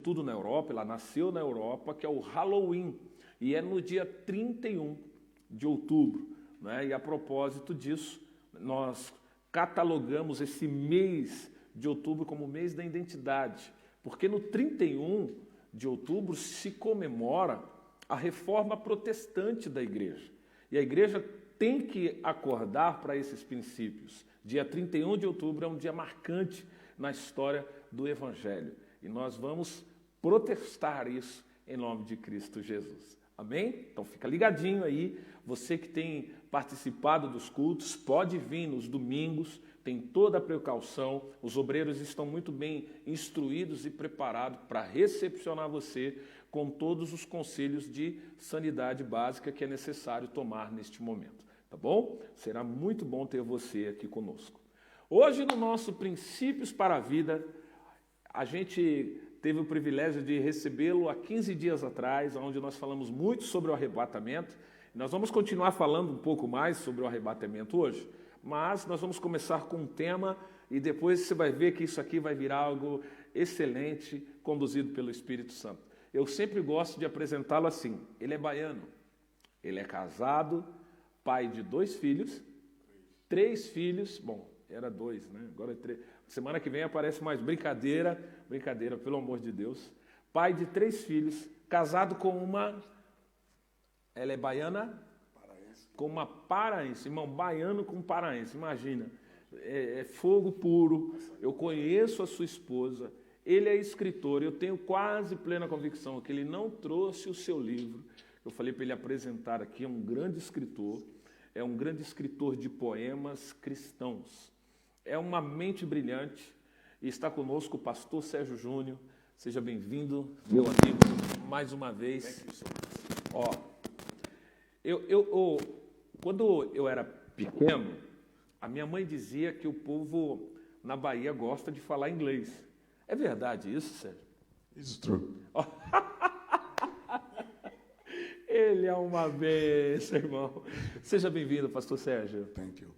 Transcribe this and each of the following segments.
tudo na Europa, ela nasceu na Europa, que é o Halloween, e é no dia 31 de outubro, né? E a propósito disso, nós catalogamos esse mês de outubro como o mês da identidade, porque no 31 de outubro se comemora a reforma protestante da igreja. E a igreja tem que acordar para esses princípios. Dia 31 de outubro é um dia marcante na história do Evangelho. E nós vamos protestar isso em nome de Cristo Jesus. Amém? Então fica ligadinho aí. Você que tem participado dos cultos, pode vir nos domingos, tem toda a precaução. Os obreiros estão muito bem instruídos e preparados para recepcionar você com todos os conselhos de sanidade básica que é necessário tomar neste momento. Tá bom? Será muito bom ter você aqui conosco. Hoje, no nosso Princípios para a Vida, a gente teve o privilégio de recebê-lo há 15 dias atrás, onde nós falamos muito sobre o arrebatamento. Nós vamos continuar falando um pouco mais sobre o arrebatamento hoje, mas nós vamos começar com um tema e depois você vai ver que isso aqui vai virar algo excelente, conduzido pelo Espírito Santo. Eu sempre gosto de apresentá-lo assim. Ele é baiano, ele é casado, pai de 2 filhos, 3 filhos, bom, era 2, né? Agora é 3. Semana que vem aparece mais brincadeira, pelo amor de Deus. Pai de 3 filhos, casado com uma, ela é baiana? Paraense. Com uma paraense, irmão, baiano com paraense, imagina. É fogo puro. Eu conheço a sua esposa, ele é escritor, eu tenho quase plena convicção que ele não trouxe o seu livro. Eu falei para ele apresentar aqui, é um grande escritor de poemas cristãos. É uma mente brilhante e está conosco o pastor Sérgio Júnior. Seja bem-vindo, meu amigo, mais uma vez. Ó, quando eu era pequeno, a minha mãe dizia que o povo na Bahia gosta de falar inglês. É verdade isso, Sérgio? It's true. Ele é uma bênção, irmão. Seja bem-vindo, pastor Sérgio. Thank you.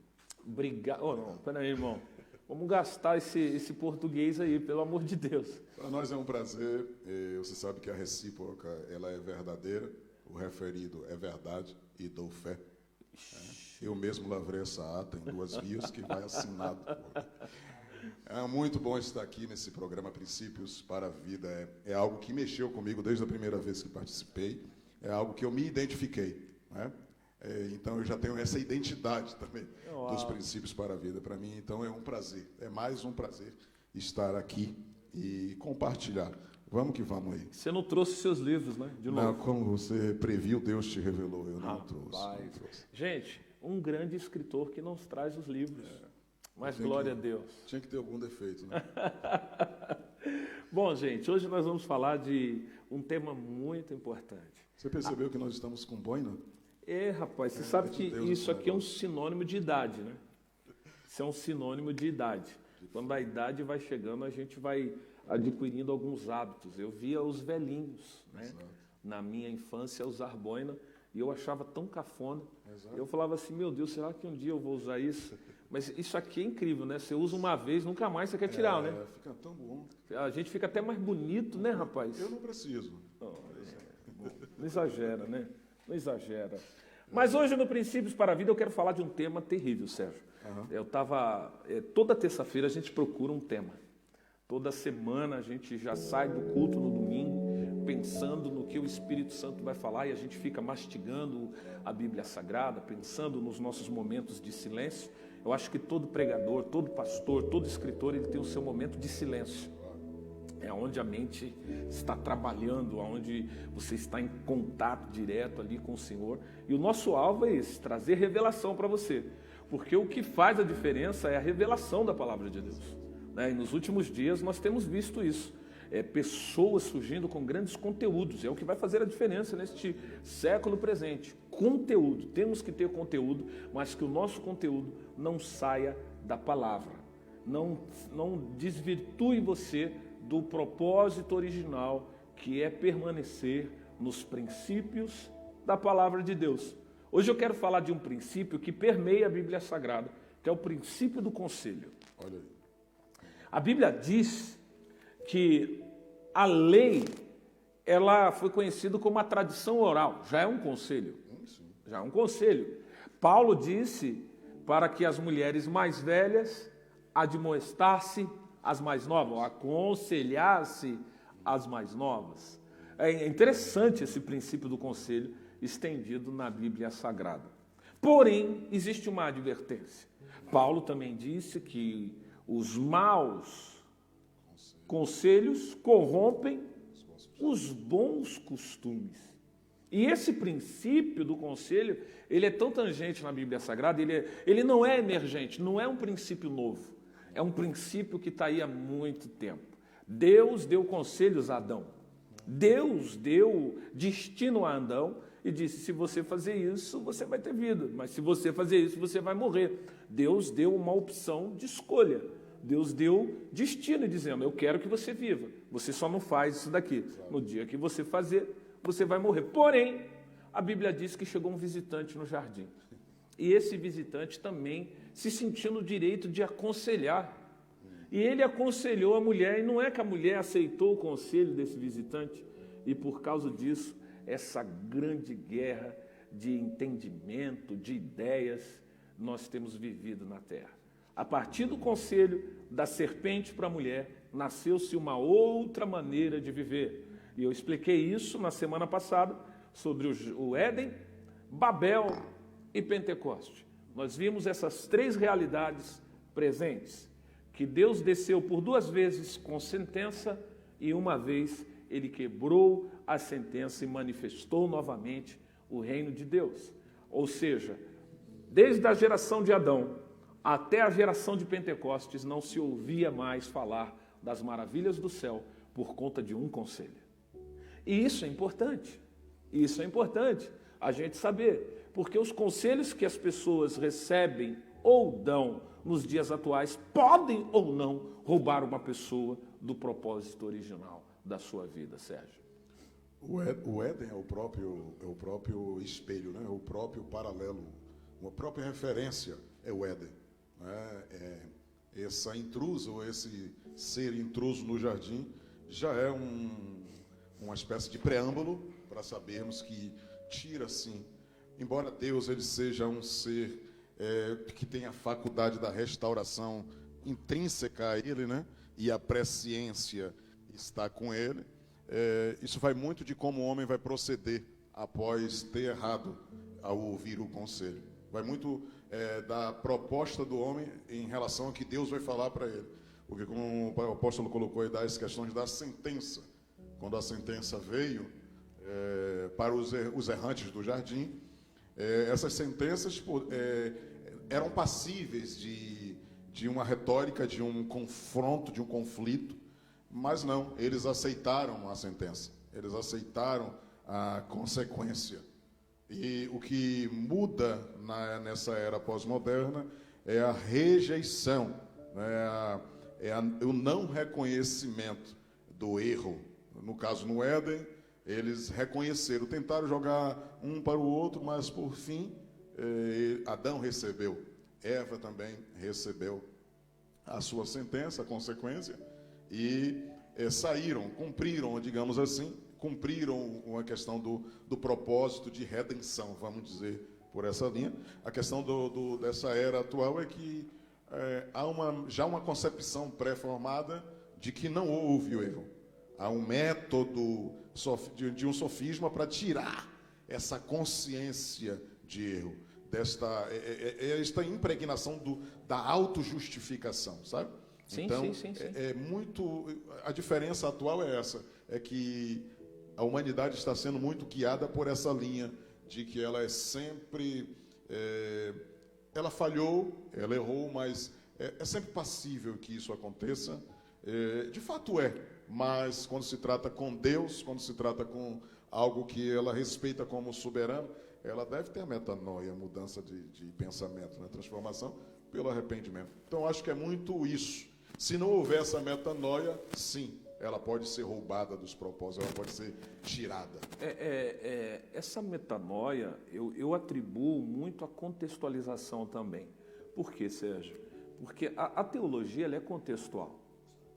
Obrigado. Oh, não, peraí, irmão. Vamos gastar esse português aí, pelo amor de Deus. Para nós é um prazer. Você sabe que a recíproca ela é verdadeira, o referido é verdade e dou fé. Eu mesmo lavrei essa ata em 2 vias que vai assinado. É muito bom estar aqui nesse programa Princípios para a Vida. É algo que mexeu comigo desde a primeira vez que participei. É algo que eu me identifiquei, né? Então eu já tenho essa identidade também dos princípios para a vida para mim. Então é um prazer, é mais um prazer estar aqui e compartilhar. Vamos que vamos aí. Você não trouxe seus livros, né? De novo. Não, como você previu, Deus te revelou. Eu não trouxe. Gente, um grande escritor que nos traz os livros. Mas glória a Deus. Tinha que ter algum defeito, né? Bom, gente, hoje nós vamos falar de um tema muito importante. Você percebeu que nós estamos com boina? Rapaz, você sabe que isso aqui é um sinônimo de idade, né? Isso é um sinônimo de idade. Quando a idade vai chegando, a gente vai adquirindo alguns hábitos. Eu via os velhinhos, né? Na minha infância, usar boina, e eu achava tão cafona. Exato. Eu falava assim, meu Deus, será que um dia eu vou usar isso? Mas isso aqui é incrível, né? Você usa uma vez, nunca mais você quer tirar, né? Fica tão bom. A gente fica até mais bonito, né, rapaz? Eu não preciso. Não exagera, né? Não exagera. Mas hoje, no Princípios para a Vida, eu quero falar de um tema terrível, Sérgio. Eu estava... toda terça-feira a gente procura um tema. Toda semana a gente já sai do culto no domingo, pensando no que o Espírito Santo vai falar, e a gente fica mastigando a Bíblia Sagrada, pensando nos nossos momentos de silêncio. Eu acho que todo pregador, todo pastor, todo escritor, ele tem o seu momento de silêncio. É onde a mente está trabalhando, onde você está em contato direto ali com o Senhor. E o nosso alvo é esse, trazer revelação para você. Porque o que faz a diferença é a revelação da palavra de Deus. E nos últimos dias nós temos visto isso. Pessoas surgindo com grandes conteúdos. É o que vai fazer a diferença neste século presente. Conteúdo. Temos que ter conteúdo, mas que o nosso conteúdo não saia da palavra. Não desvirtue você do propósito original, que é permanecer nos princípios da palavra de Deus. Hoje eu quero falar de um princípio que permeia a Bíblia Sagrada, que é o princípio do conselho. Olha aí. A Bíblia diz que a lei, ela foi conhecida como a tradição oral, já é um conselho. Já é um conselho. Paulo disse para que as mulheres mais velhas admoestasse as mais novas, ou aconselhasse as mais novas. É interessante esse princípio do conselho estendido na Bíblia Sagrada. Porém, existe uma advertência. Paulo também disse que os maus conselhos corrompem os bons costumes. E esse princípio do conselho, ele é tão tangente na Bíblia Sagrada, ele não é emergente, não é um princípio novo. É um princípio que está aí há muito tempo. Deus deu conselhos a Adão. Deus deu destino a Adão e disse, se você fazer isso, você vai ter vida. Mas se você fazer isso, você vai morrer. Deus deu uma opção de escolha. Deus deu destino, dizendo, eu quero que você viva. Você só não faz isso daqui. No dia que você fazer, você vai morrer. Porém, a Bíblia diz que chegou um visitante no jardim. E esse visitante também se sentiu no direito de aconselhar. E ele aconselhou a mulher, e não é que a mulher aceitou o conselho desse visitante. E por causa disso, essa grande guerra de entendimento, de ideias, nós temos vivido na terra. A partir do conselho da serpente para a mulher, nasceu-se uma outra maneira de viver. E eu expliquei isso na semana passada, sobre o Éden, Babel e Pentecoste. Nós vimos essas três realidades presentes, que Deus desceu por 2 vezes com sentença e uma vez ele quebrou a sentença e manifestou novamente o reino de Deus. Ou seja, desde a geração de Adão até a geração de Pentecostes não se ouvia mais falar das maravilhas do céu por conta de um conselho. E isso é importante. Isso é importante a gente saber, porque os conselhos que as pessoas recebem ou dão nos dias atuais podem ou não roubar uma pessoa do propósito original da sua vida, Sérgio. O Éden é o próprio espelho, né? O próprio paralelo, uma própria referência é o Éden. Né? Essa intrusa, ou esse ser intruso no jardim, já é uma espécie de preâmbulo para sabermos que tira, sim, embora Deus ele seja um ser que tem a faculdade da restauração intrínseca a ele, né? E a presciência está com ele, isso vai muito de como o homem vai proceder após ter errado ao ouvir o conselho. Vai muito da proposta do homem em relação ao que Deus vai falar para ele. Porque como o apóstolo colocou aí das questões da sentença, quando a sentença veio para os errantes do jardim, essas sentenças eram passíveis de uma retórica, de um confronto, de um conflito, mas não, eles aceitaram a sentença, eles aceitaram a consequência. E o que muda nessa era pós-moderna é a rejeição, né, o não reconhecimento do erro. No caso, no Éden, eles reconheceram, tentaram jogar um para o outro, mas por fim, Adão recebeu, Eva também recebeu a sua sentença, a consequência, e saíram, cumpriram, digamos assim, cumpriram uma questão do propósito de redenção, vamos dizer, por essa linha. A questão dessa era atual é que há já uma concepção pré-formada de que não houve o erro. Há um método de um sofisma para tirar essa consciência de erro, esta impregnação da autojustificação, sabe? Sim, então, sim. a diferença atual é essa, é que a humanidade está sendo muito guiada por essa linha de que ela é sempre, ela falhou, ela errou, mas é sempre passível que isso aconteça. De fato mas quando se trata com Deus, quando se trata com algo que ela respeita como soberano, ela deve ter a metanoia, a mudança de pensamento, né? Transformação pelo arrependimento. Então, acho que é muito isso. Se não houver essa metanoia, sim, ela pode ser roubada dos propósitos, ela pode ser tirada. Essa metanoia, eu atribuo muito à contextualização também. Por quê, Sérgio? Porque a teologia ela é contextual.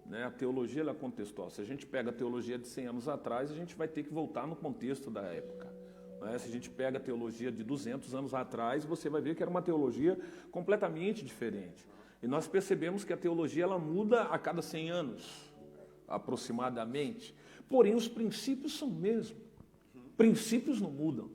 né? A teologia ela é contextual. Se a gente pega a teologia de 100 anos atrás, a gente vai ter que voltar no contexto da época. Né? Se a gente pega a teologia de 200 anos atrás, você vai ver que era uma teologia completamente diferente. E nós percebemos que a teologia ela muda a cada 100 anos, aproximadamente. Porém, os princípios são o mesmo. Princípios não mudam.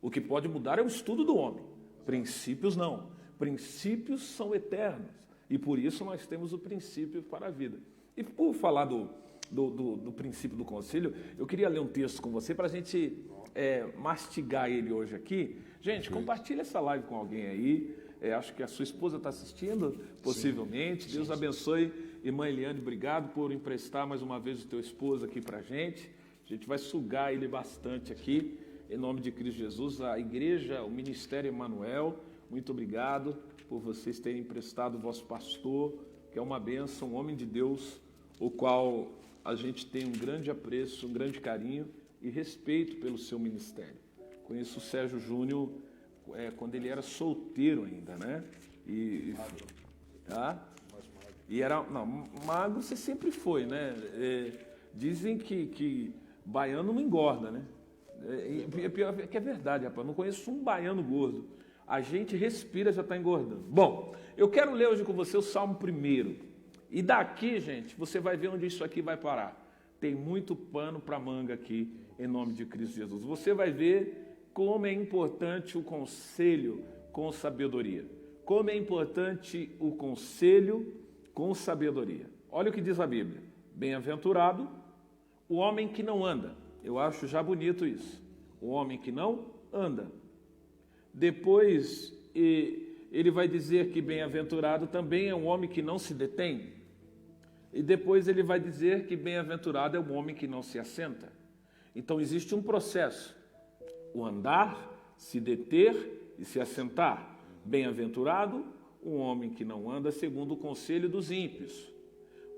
O que pode mudar é o estudo do homem. Princípios não. Princípios são eternos. E por isso nós temos o princípio para a vida. E por falar do princípio do concílio, eu queria ler um texto com você para a gente mastigar ele hoje aqui. Gente, compartilha essa live com alguém aí. Acho que a sua esposa está assistindo, possivelmente. Sim. Deus abençoe. Irmã Eliane, obrigado por emprestar mais uma vez o teu esposo aqui para a gente. A gente vai sugar ele bastante aqui, em nome de Cristo Jesus. A igreja, o Ministério Emanuel, muito obrigado por vocês terem emprestado o vosso pastor, que é uma bênção, um homem de Deus, o qual a gente tem um grande apreço, um grande carinho e respeito pelo seu ministério. Conheço o Sérgio Júnior quando ele era solteiro ainda, né? Magro você sempre foi, né? Dizem que baiano não engorda, né? Que é verdade, rapaz. Não conheço um baiano gordo. A gente respira, já está engordando. Bom, eu quero ler hoje com você o Salmo 1. E daqui, gente, você vai ver onde isso aqui vai parar. Tem muito pano para manga aqui, em nome de Cristo Jesus. Você vai ver como é importante o conselho com sabedoria. Como é importante o conselho com sabedoria. Olha o que diz a Bíblia. Bem-aventurado o homem que não anda. Eu acho já bonito isso. O homem que não anda. Depois, ele vai dizer que bem-aventurado também é um homem que não se detém. E depois ele vai dizer que bem-aventurado é um homem que não se assenta. Então existe um processo. O andar, se deter e se assentar. Bem-aventurado um homem que não anda segundo o conselho dos ímpios.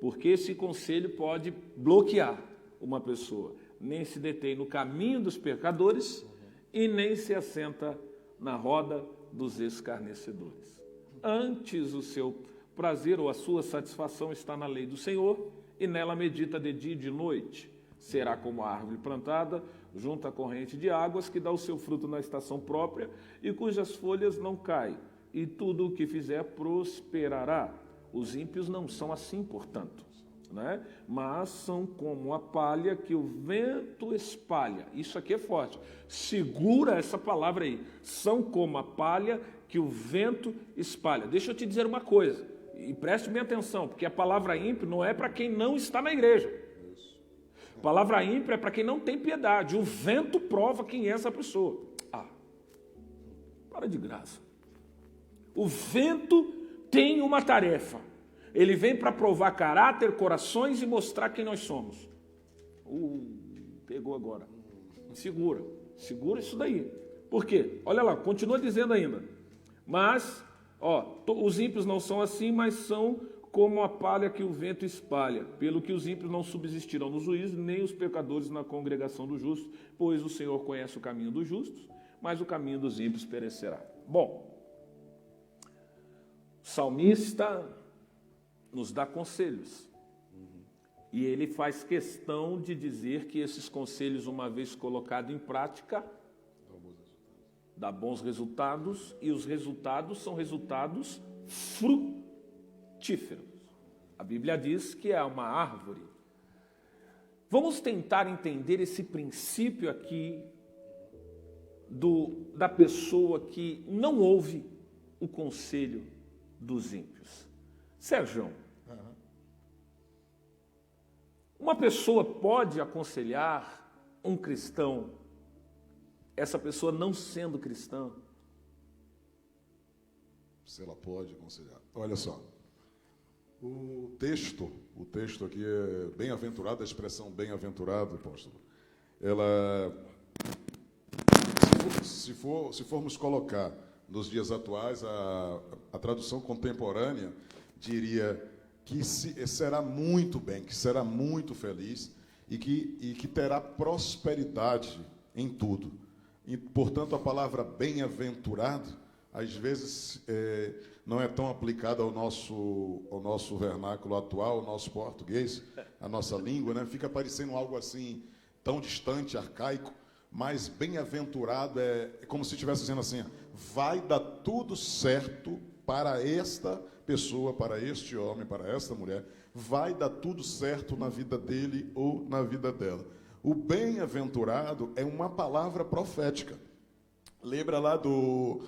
Porque esse conselho pode bloquear uma pessoa. Nem se detém no caminho dos pecadores e nem se assenta na roda dos escarnecedores. Antes o seu prazer ou a sua satisfação está na lei do Senhor e nela medita de dia e de noite. Será como a árvore plantada junto à corrente de águas que dá o seu fruto na estação própria e cujas folhas não caem. E tudo o que fizer prosperará. Os ímpios não são assim, portanto, né? Mas são como a palha que o vento espalha. Isso aqui é forte. Segura essa palavra aí. São como a palha que o vento espalha. Deixa eu te dizer uma coisa, e preste bem atenção, porque a palavra ímpio não é para quem não está na igreja. A palavra ímpio é para quem não tem piedade. O vento prova quem é essa pessoa. Para de graça. O vento tem uma tarefa. Ele vem para provar caráter, corações e mostrar quem nós somos. Pegou agora. Segura isso daí. Por quê? Olha lá, continua dizendo ainda. Mas, os ímpios não são assim, mas são como a palha que o vento espalha. Pelo que os ímpios não subsistirão no juízo, nem os pecadores na congregação dos justos, pois o Senhor conhece o caminho dos justos, mas o caminho dos ímpios perecerá. Bom, o salmista nos dá conselhos. E ele faz questão de dizer que esses conselhos, uma vez colocados em prática, dá bons resultados, e os resultados são resultados frutíferos. A Bíblia diz que é uma árvore. Vamos tentar entender esse princípio aqui da pessoa que não ouve o conselho dos ímpios. Sérgio, uma pessoa pode aconselhar um cristão, essa pessoa não sendo cristã? Se ela pode aconselhar. Olha só, o texto aqui é bem-aventurado, a expressão bem-aventurado, apóstolo, ela, se formos colocar nos dias atuais, a tradução contemporânea diria que será muito bem, que será muito feliz e que terá prosperidade em tudo. E, portanto, a palavra bem-aventurado, às vezes não é tão aplicada ao nosso vernáculo atual, ao nosso português, a nossa língua, né? Fica parecendo algo assim, tão distante, arcaico, mas bem-aventurado é como se estivesse dizendo assim, vai dar tudo certo para esta pessoa, para este homem, para esta mulher, vai dar tudo certo na vida dele ou na vida dela. O bem-aventurado é uma palavra profética. Lembra lá do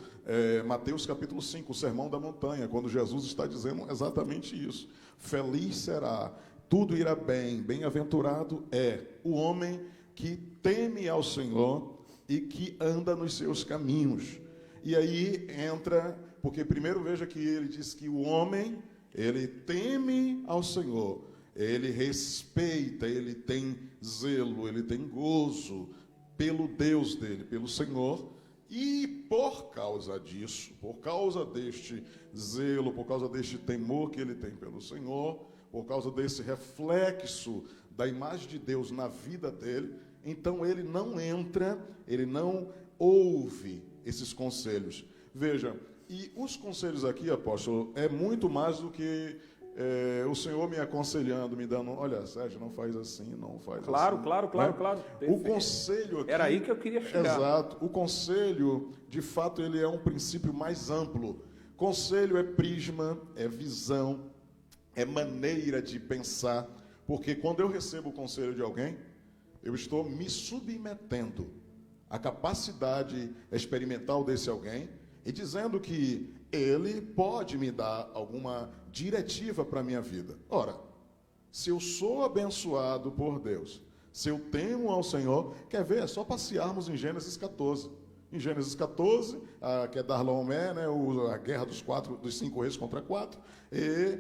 Mateus capítulo 5, o Sermão da Montanha, quando Jesus está dizendo exatamente isso. Feliz será, tudo irá bem, bem-aventurado é o homem que teme ao Senhor e que anda nos seus caminhos. E aí entra, porque primeiro veja que ele diz que o homem, ele teme ao Senhor, ele respeita, ele tem zelo, ele tem gozo pelo Deus dele, pelo Senhor, e por causa disso, por causa deste zelo, por causa deste temor que ele tem pelo Senhor, por causa desse reflexo da imagem de Deus na vida dele, então ele não entra, ele não ouve esses conselhos. Veja, e os conselhos aqui, apóstolo, é muito mais do que o Senhor me aconselhando, me dando, olha, Sérgio, não faz assim, não faz assim. Claro. O conselho aqui... Era aí que eu queria chegar. Exato. O conselho, de fato, ele é um princípio mais amplo. Conselho é prisma, é visão, é maneira de pensar, porque quando eu recebo o conselho de alguém, eu estou me submetendo à capacidade experimental desse alguém e dizendo que ele pode me dar alguma diretiva para a minha vida. Ora, se eu sou abençoado por Deus, se eu temo ao Senhor, quer ver? É só passearmos em Gênesis 14. Em Gênesis 14, que é Darlaomé, né, a guerra dos 5 reis contra 4, e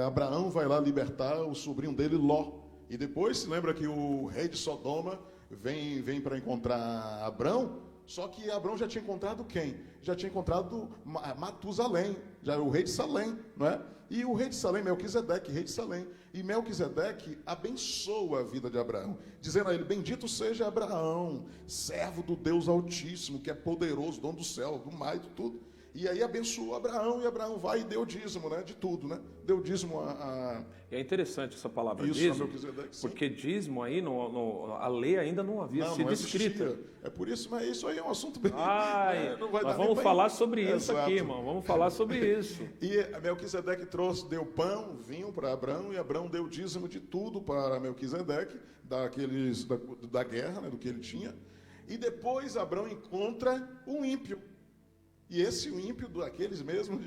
Abraão vai lá libertar o sobrinho dele, Ló. E depois se lembra que o rei de Sodoma vem para encontrar Abrão, só que Abrão já tinha encontrado quem? Já tinha encontrado Matusalém, já o rei de Salém, não é? E o rei de Salém, Melquisedeque, rei de Salém. E Melquisedeque abençoa a vida de Abraão, dizendo a ele, bendito seja Abraão, servo do Deus Altíssimo, que é poderoso, dono do céu, do mar e de tudo. E aí abençoou Abraão, e Abraão vai e deu dízimo, né? De tudo, né? Deu dízimo a... É interessante essa palavra isso, dízimo, porque dízimo aí, a lei ainda não havia sido escrita. É por isso, mas isso aí é um assunto bem... não vai nós vamos falar sobre isso aqui, irmão. Vamos falar sobre isso. E Melquisedeque deu pão, vinho para Abraão, e Abraão deu dízimo de tudo para Melquisedeque, da guerra, né? Do que ele tinha. E depois Abraão encontra um ímpio. E esse ímpio, daqueles mesmo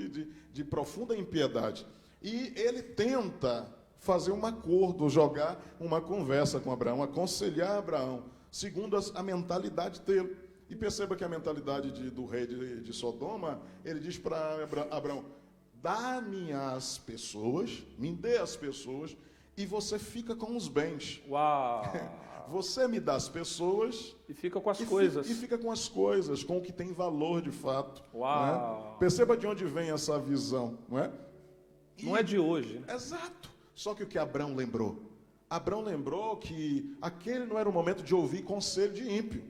de profunda impiedade. E ele tenta fazer um acordo, jogar uma conversa com Abraão, aconselhar Abraão, segundo a mentalidade dele. E perceba que a mentalidade do rei de Sodoma, ele diz para Abraão, dá-me as pessoas, me dê as pessoas, e você fica com os bens. Uau! Você me dá as pessoas... E fica com as coisas. E fica com as coisas, com o que tem valor de fato. Uau! Né? Perceba de onde vem essa visão, não é? Não é de hoje. Né? Exato. Só que o que Abraão lembrou? Abraão lembrou que aquele não era o momento de ouvir conselho de ímpio.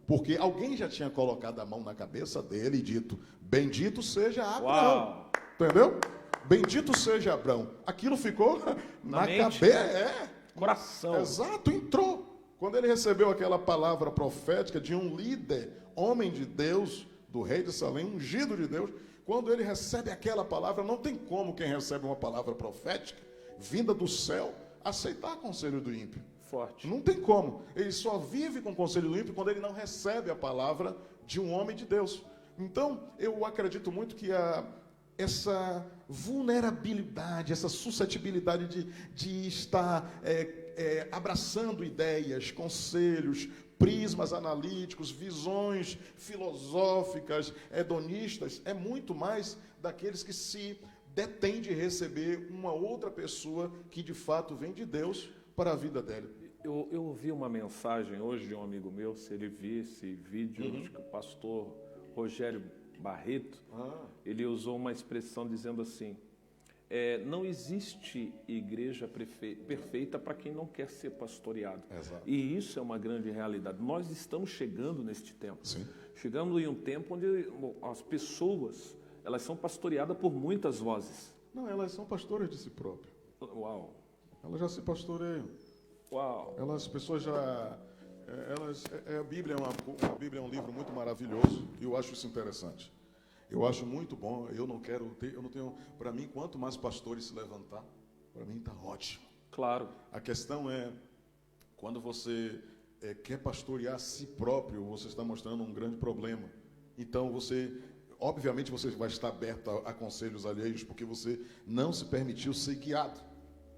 Porque alguém já tinha colocado a mão na cabeça dele e dito, bendito seja Abraão. Uau! Entendeu? Bendito seja Abraão. Aquilo ficou na cabeça. Coração. Exato, entrou. Quando ele recebeu aquela palavra profética de um líder, homem de Deus, do rei de Salém, ungido de Deus, quando ele recebe aquela palavra, não tem como quem recebe uma palavra profética, vinda do céu, aceitar conselho do ímpio. Forte. Não tem como. Ele só vive com o conselho do ímpio quando ele não recebe a palavra de um homem de Deus. Então, eu acredito muito que essa vulnerabilidade, essa suscetibilidade de estar abraçando ideias, conselhos, prismas analíticos, visões filosóficas, hedonistas, é muito mais daqueles que se detêm de receber uma outra pessoa que de fato vem de Deus para a vida dele. Eu ouvi uma mensagem hoje de um amigo meu, se ele viu esse vídeo, acho que o pastor Rogério Barreto, ele usou uma expressão dizendo assim, não existe igreja perfeita para quem não quer ser pastoreado. Exato. E isso é uma grande realidade. Nós estamos chegando neste tempo. Sim. Chegamos em um tempo onde as pessoas, elas são pastoreadas por muitas vozes. Não, elas são pastoras de si próprias. Uau! Elas já se pastoreiam. Uau! As pessoas já... a Bíblia é um livro muito maravilhoso e eu acho isso interessante. Eu acho muito bom. Eu não tenho... Para mim, quanto mais pastores se levantar, para mim está ótimo. Claro. A questão é, quando você quer pastorear a si próprio, você está mostrando um grande problema. Então, obviamente, você vai estar aberto a conselhos alheios, porque você não se permitiu ser guiado.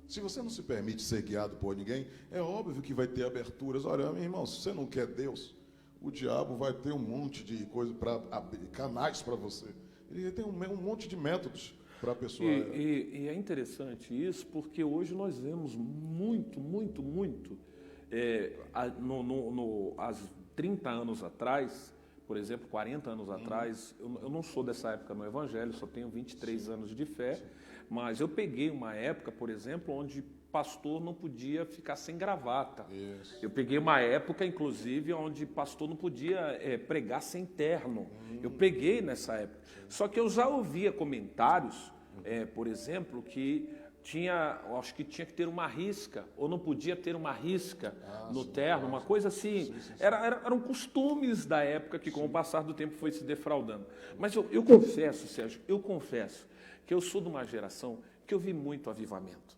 Se você não se permite ser guiado por ninguém, é óbvio que vai ter aberturas. Olha, meu irmão, se você não quer Deus, o diabo vai ter um monte de coisa para abrir, canais para você. Ele tem um monte de métodos para a pessoa. E é interessante isso, porque hoje nós vemos muito, há 30 anos atrás, por exemplo, 40 anos atrás, eu não sou dessa época no Evangelho, só tenho 23 anos de fé, mas eu peguei uma época, por exemplo, onde pastor não podia ficar sem gravata. Isso. Eu peguei uma época, inclusive, onde pastor não podia pregar sem terno. Eu peguei nessa época. Só que eu já ouvia comentários, por exemplo, que acho que tinha que ter uma risca, ou não podia ter uma risca no terno, uma coisa assim. Sim. Eram costumes da época que, com o passar do tempo, foi se defraudando. Mas eu confesso, Sérgio, que eu sou de uma geração que eu vi muito avivamento.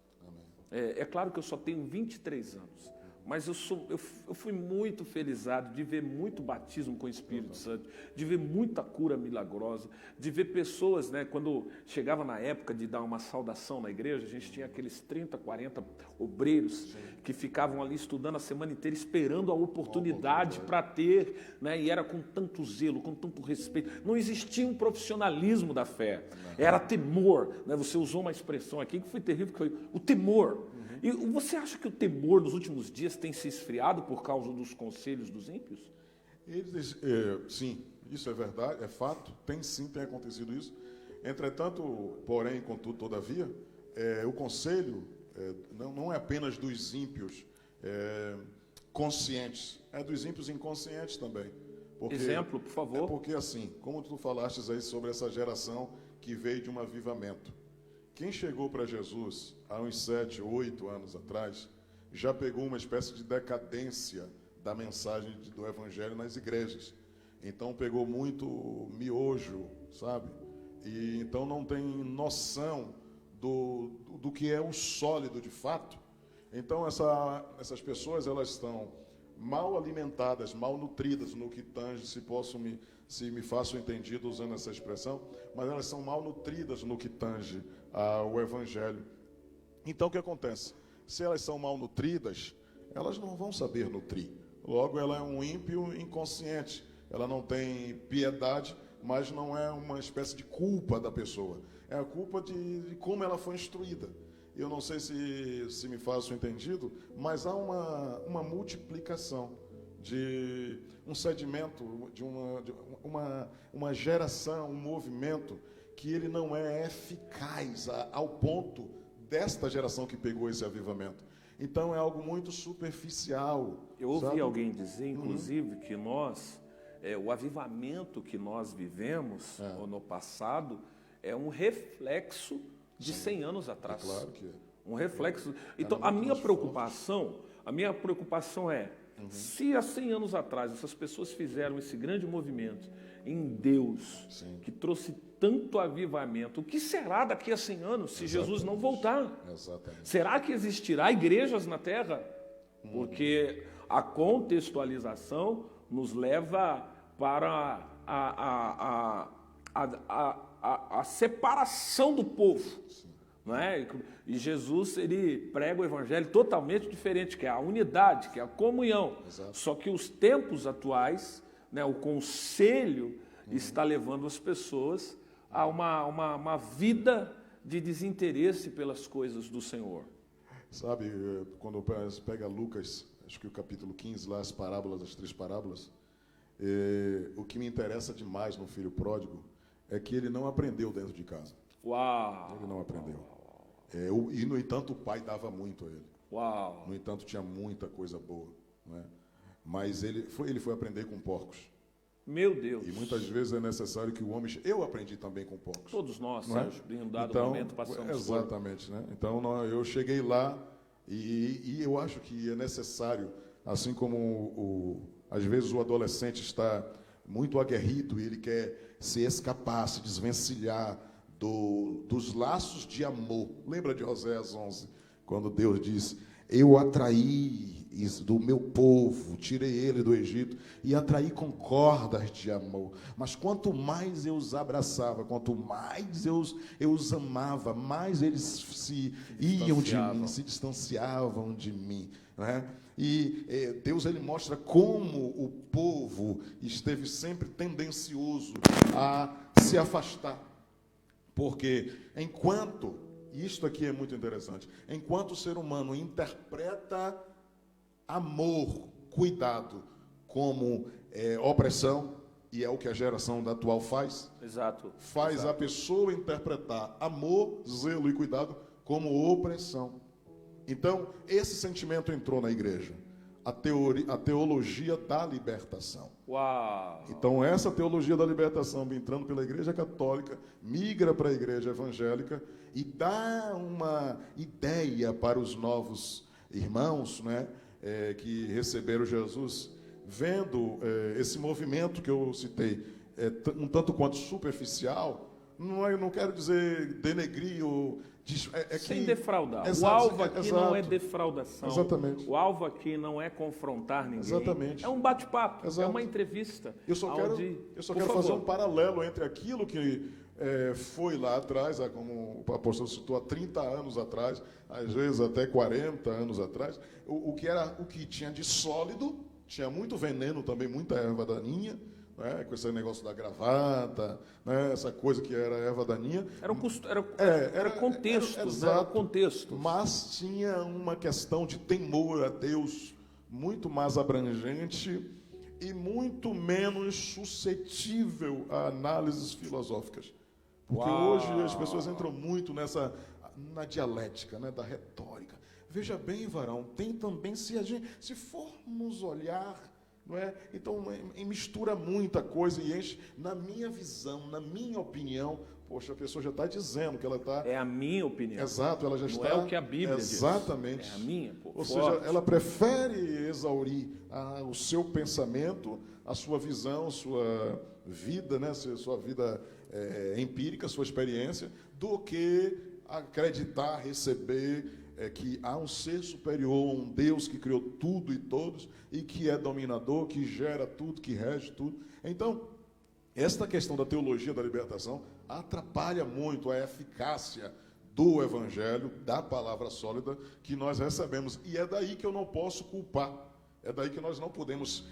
É claro que eu só tenho 23 anos, mas eu fui muito felizado de ver muito batismo com o Espírito Santo, de ver muita cura milagrosa, de ver pessoas, né, quando chegava na época de dar uma saudação na igreja, a gente tinha aqueles 30, 40 obreiros que ficavam ali estudando a semana inteira, esperando a oportunidade para ter, né, e era com tanto zelo, com tanto respeito. Não existia um profissionalismo da fé, era temor, né? Você usou uma expressão aqui que foi terrível, que foi o temor. E você acha que o temor nos últimos dias tem se esfriado por causa dos conselhos dos ímpios? Sim, isso é verdade, é fato, tem acontecido isso. Entretanto, porém, contudo, todavia, o conselho não é apenas dos ímpios conscientes, é dos ímpios inconscientes também. Exemplo, por favor. Porque assim, como tu falaste aí sobre essa geração que veio de um avivamento, quem chegou para Jesus há uns 7, 8 anos atrás, já pegou uma espécie de decadência da mensagem do Evangelho nas igrejas. Então pegou muito miojo, sabe? E então não tem noção do que é o sólido de fato. Então essas pessoas, elas estão mal alimentadas, mal nutridas no que tange, se me faço entendido usando essa expressão, mas elas são mal nutridas no que tange ao Evangelho. Então o que acontece? Se elas são mal nutridas, elas não vão saber nutrir. Logo, ela é um ímpio inconsciente. Ela não tem piedade, mas não é uma espécie de culpa da pessoa. É a culpa de como ela foi instruída. Eu não sei se me faço entendido, mas há uma multiplicação de um sedimento, de uma geração, um movimento que ele não é eficaz ao ponto desta geração que pegou esse avivamento. Então é algo muito superficial. Eu ouvi alguém dizer, inclusive, que o avivamento que nós vivemos no passado é um reflexo de 100 anos atrás. É claro que é. Um reflexo. Então, a minha preocupação é, se há 100 anos atrás essas pessoas fizeram esse grande movimento em Deus, que trouxe tanto avivamento, o que será daqui a 100 anos se Jesus não voltar? Exatamente. Será que existirá igrejas na Terra? Porque a contextualização nos leva para a separação do povo. Não é? E Jesus, ele prega o evangelho totalmente diferente, que é a unidade, que é a comunhão. Exato. Só que os tempos atuais, né, o conselho está levando as pessoas a uma vida de desinteresse pelas coisas do Senhor. Sabe, quando pega Lucas, acho que o capítulo 15, lá as parábolas, as 3 parábolas, o que me interessa demais no filho pródigo é que ele não aprendeu dentro de casa. Uau! Ele não aprendeu. E, no entanto, o pai dava muito a ele. Uau! No entanto, tinha muita coisa boa. Né? Mas ele foi aprender com porcos. Meu Deus! E muitas vezes é necessário que o homem... Eu aprendi também com porcos. Todos nós, não é? Sérgio, em um dado Então, momento passamos exatamente, né? Então, eu cheguei lá e eu acho que é necessário, assim como às vezes o adolescente está muito aguerrido e ele quer se escapar, se desvencilhar dos laços de amor. Lembra de Oséias 11, quando Deus diz: eu atraí do meu povo, tirei ele do Egito e atraí com cordas de amor. Mas quanto mais eu os abraçava, quanto mais eu os amava, mais eles se iam de mim, se distanciavam de mim. Né? E Deus ele mostra como o povo esteve sempre tendencioso a se afastar. Porque enquanto, isto aqui é muito interessante, enquanto o ser humano interpreta amor, cuidado, como opressão, e é o que a geração da atual faz. Exato. Faz a pessoa interpretar amor, zelo e cuidado como opressão. Então, esse sentimento entrou na igreja. A teologia da libertação. Uau! Então, essa teologia da libertação, entrando pela igreja católica, migra para a igreja evangélica e dá uma ideia para os novos irmãos, né, que receberam Jesus, vendo esse movimento que eu citei, um tanto quanto superficial. Eu não quero dizer denegrir ou... Sem defraudar. Exato, o alvo aqui não é defraudação. Exatamente. O alvo aqui não é confrontar ninguém. Exatamente. É um bate-papo, é Exato. uma entrevista. Eu só quero fazer um paralelo entre aquilo que foi lá atrás, como o apóstolo citou, há 30 anos atrás, às vezes até 40 anos atrás, o que tinha de sólido, tinha muito veneno também, muita erva daninha, né, com esse negócio da gravata, né, essa coisa que era erva daninha. Era contexto. Mas tinha uma questão de temor a Deus muito mais abrangente e muito menos suscetível a análises filosóficas. Porque hoje as pessoas entram muito na dialética, né, da retórica. Veja bem, varão, tem também, se formos olhar... Não é? Então, mistura muita coisa e enche, na minha visão, na minha opinião, poxa, a pessoa já está dizendo que ela está... É a minha opinião. Exato, ela já não está... Não é o que a Bíblia exatamente. diz. É a minha, pô. Ou seja, ela prefere exaurir o seu pensamento, a sua visão, a sua vida, né? Sua vida empírica, sua experiência, do que acreditar, receber... que há um ser superior, um Deus que criou tudo e todos, e que é dominador, que gera tudo, que rege tudo. Então, esta questão da teologia da libertação atrapalha muito a eficácia do Evangelho, da palavra sólida que nós recebemos. E é daí que eu não posso culpar, é daí que nós não podemos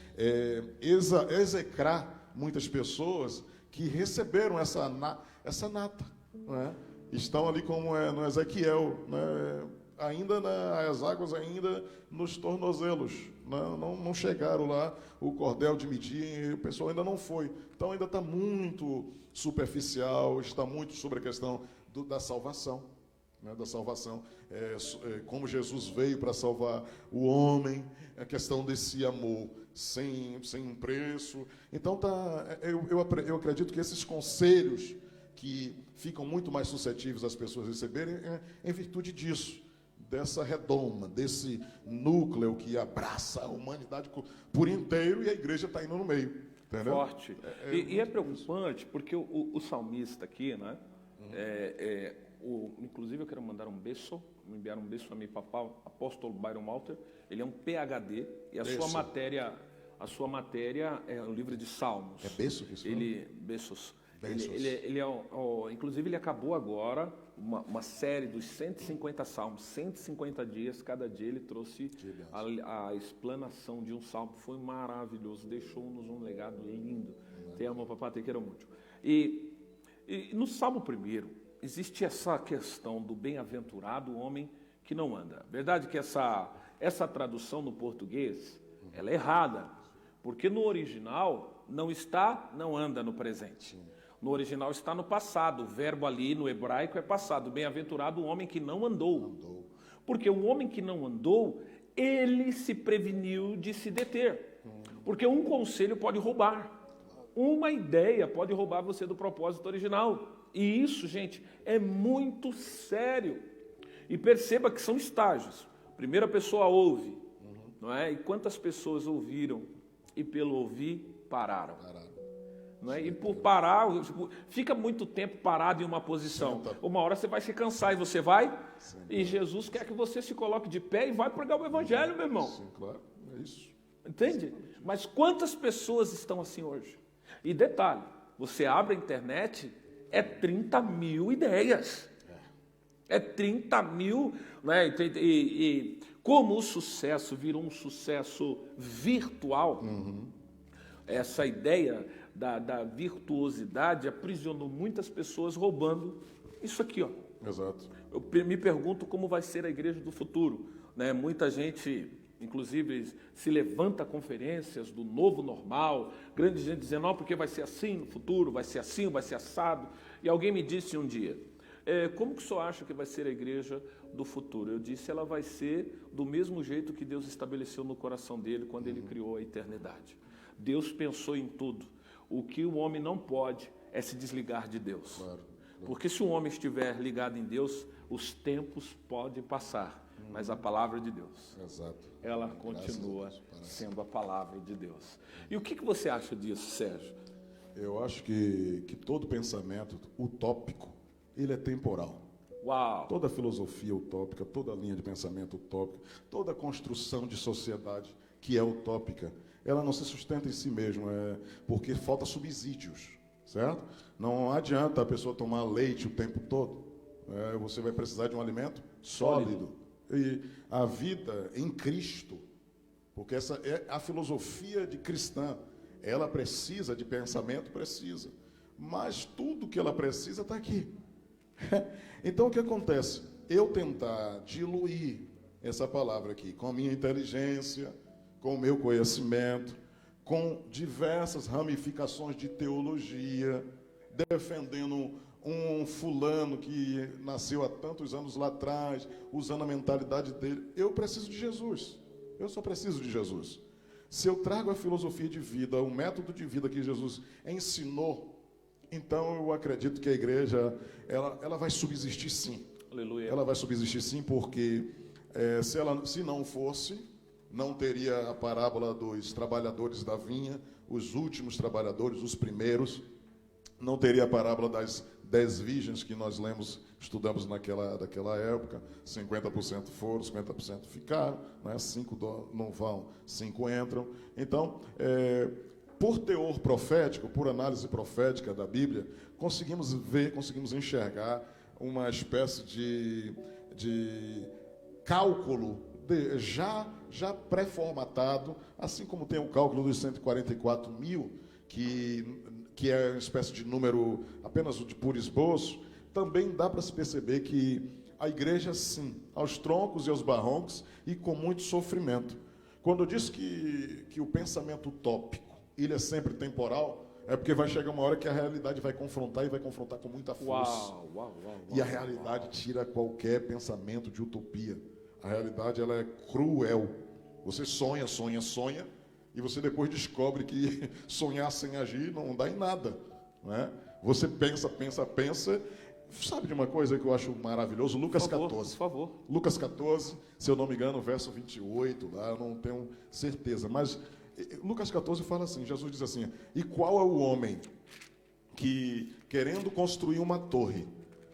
execrar muitas pessoas que receberam essa nata. Não é? Estão ali como no Ezequiel, né? Ainda as águas ainda nos tornozelos, não chegaram lá o cordel de medir, o pessoal ainda não foi. Então ainda está muito superficial, está muito sobre a questão da salvação, né, da salvação, como Jesus veio para salvar o homem, a questão desse amor sem um preço. Então eu acredito que esses conselhos que ficam muito mais suscetíveis às pessoas receberem em virtude disso. Dessa redoma, desse núcleo que abraça a humanidade por inteiro e a igreja está indo no meio. Entendeu? Forte. E é preocupante porque o salmista aqui, né? Inclusive eu quero mandar enviar um beijo a meu papá, apóstolo Byron Walter. Ele é um PhD e a sua matéria é o livro de Salmos. É Besso que isso Inclusive ele acabou agora uma série dos 150 salmos, 150 dias, cada dia ele trouxe a explanação de um salmo. Foi maravilhoso, deixou-nos um legado lindo. Te amo, papá, te quero muito. E no Salmo 1 existe essa questão do bem-aventurado homem que não anda. Verdade que essa tradução no português ela é errada, porque no original não anda no presente. No original está no passado, o verbo ali no hebraico é passado. Bem-aventurado o homem que não andou. Porque o homem que não andou, ele se preveniu de se deter. Porque um conselho pode roubar. Uma ideia pode roubar você do propósito original. E isso, gente, é muito sério. E perceba que são estágios. Primeiro a pessoa ouve, não é? E quantas pessoas ouviram e pelo ouvir pararam? Não é? E por parar, fica muito tempo parado em uma posição. Uma hora você vai se cansar e você vai. E Jesus quer que você se coloque de pé e vai pregar o evangelho, meu irmão. Sim, claro, é isso. Entende? Mas quantas pessoas estão assim hoje? E detalhe, você abre a internet, é 30 mil ideias. É 30 mil, né? E como o sucesso virou um sucesso virtual, essa ideia da virtuosidade aprisionou muitas pessoas roubando isso aqui, ó. Exato. Eu me pergunto como vai ser a igreja do futuro, né? Muita gente, inclusive, se levanta conferências do novo normal, grande gente dizendo, não, porque vai ser assim no futuro, vai ser assim, vai ser assado. E alguém me disse um dia, como que o senhor acha que vai ser a igreja do futuro? Eu disse, ela vai ser do mesmo jeito que Deus estabeleceu no coração dele quando ele criou a eternidade. Deus pensou em tudo. O que o homem não pode é se desligar de Deus. Claro. Porque se o homem estiver ligado em Deus, os tempos podem passar, mas a palavra de Deus, ela continua sendo a palavra de Deus. E o que você acha disso, Sérgio? Eu acho que todo pensamento utópico, ele é temporal. Uau. Toda filosofia utópica, toda linha de pensamento utópica, toda construção de sociedade que é utópica, ela não se sustenta em si mesma, porque falta subsídios, certo? Não adianta a pessoa tomar leite o tempo todo, você vai precisar de um alimento sólido. E a vida em Cristo, porque essa é a filosofia de cristã, ela precisa de pensamento, precisa, mas tudo que ela precisa está aqui. Então o que acontece? Eu tentar diluir essa palavra aqui com a minha inteligência, com o meu conhecimento, com diversas ramificações de teologia, defendendo um fulano que nasceu há tantos anos lá atrás, usando a mentalidade dele. Eu preciso de Jesus. Eu só preciso de Jesus. Se eu trago a filosofia de vida, o método de vida que Jesus ensinou, então eu acredito que a igreja ela vai subsistir sim. Aleluia. Ela vai subsistir sim, porque se não fosse, não teria a parábola dos trabalhadores da vinha, os últimos trabalhadores, os primeiros. Não teria a parábola das 10 virgens que nós estudamos daquela época. 50% foram, 50% ficaram, né? 5 não vão, 5 entram. Então, por teor profético, por análise profética da Bíblia, conseguimos enxergar uma espécie de cálculo já pré-formatado, assim como tem o cálculo dos 144 mil, que é uma espécie de número apenas de puro esboço. Também dá para se perceber que a igreja, sim, aos troncos e aos barrancos, e com muito sofrimento. Quando eu disse que o pensamento utópico, ele é sempre temporal, é porque vai chegar uma hora que a realidade vai confrontar, e vai confrontar com muita força. E a realidade tira qualquer pensamento de utopia. A realidade, ela é cruel. Você sonha, e você depois descobre que sonhar sem agir não dá em nada, né? Você pensa. Sabe de uma coisa que eu acho maravilhoso? Lucas 14. Por favor. Lucas 14, se eu não me engano, verso 28, lá, eu não tenho certeza, mas Lucas 14 fala assim, Jesus diz assim, e qual é o homem que, querendo construir uma torre,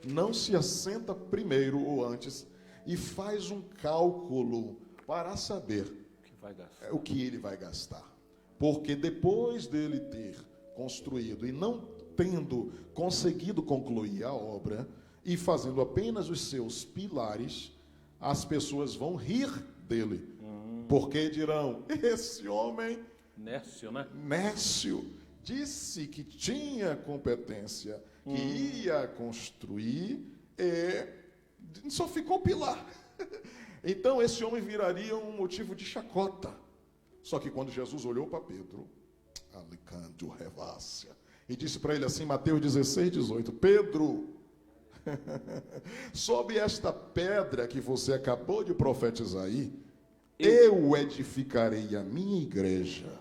não se assenta primeiro ou antes e faz um cálculo para saber o que ele vai gastar. Porque depois dele ter construído e não tendo conseguido concluir a obra e fazendo apenas os seus pilares, as pessoas vão rir dele. Porque dirão, esse homem Nécio, né? Nécio disse que tinha competência, que ia construir, só ficou pilar. Então esse homem viraria um motivo de chacota. Só que quando Jesus olhou para Pedro, Alicândio Revácia, e disse para ele assim, Mateus 16, 18, Pedro, sobre esta pedra que você acabou de profetizar aí, eu edificarei a minha igreja,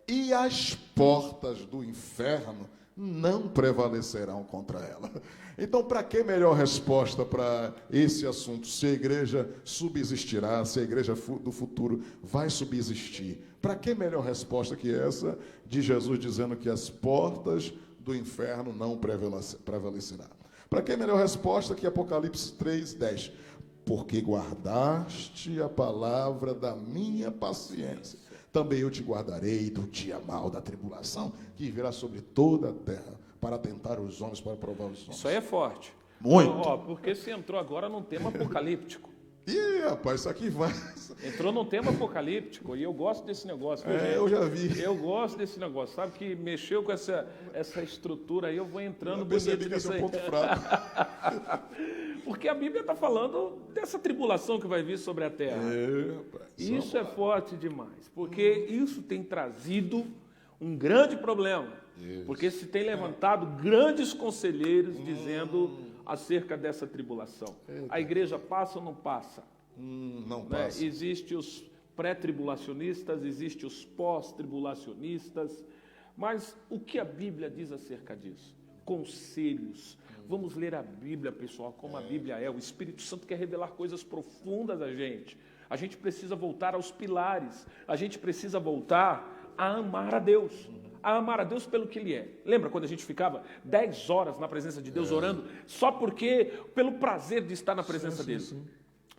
e as portas do inferno não prevalecerão contra ela. Então, para que melhor resposta para esse assunto? Se a igreja subsistirá, se a igreja do futuro vai subsistir. Para que melhor resposta que essa de Jesus dizendo que as portas do inferno não prevalecerão? Para que melhor resposta que Apocalipse 3, 10? Porque guardaste a palavra da minha paciência, também eu te guardarei do dia mau da tribulação, que virá sobre toda a terra, para tentar os homens, para provar os homens. Isso aí é forte. Muito. Porque você entrou agora num tema apocalíptico. Ih, rapaz, isso aqui vai... Entrou num tema apocalíptico, e eu gosto desse negócio. eu já vi. Eu gosto desse negócio, sabe, que mexeu com essa estrutura aí, eu vou entrando Eu percebi bonito que esse nisso é um aí. ponto fraco. Porque a Bíblia está falando dessa tribulação que vai vir sobre a terra. Rapaz, Isso é forte demais, porque isso tem trazido um grande problema. Isso. Porque se tem levantado grandes conselheiros dizendo acerca dessa tribulação. A igreja passa ou não passa? não Né? passa. Existem os pré-tribulacionistas, existem os pós-tribulacionistas, mas o que a Bíblia diz acerca disso? Conselhos. Vamos ler a Bíblia, pessoal, como a Bíblia é. O Espírito Santo quer revelar coisas profundas a gente. A gente precisa voltar aos pilares. A gente precisa voltar a amar a Deus. A amar a Deus pelo que Ele é. Lembra quando a gente ficava 10 horas na presença de Deus orando? Só pelo prazer de estar na presença dEle. Sim.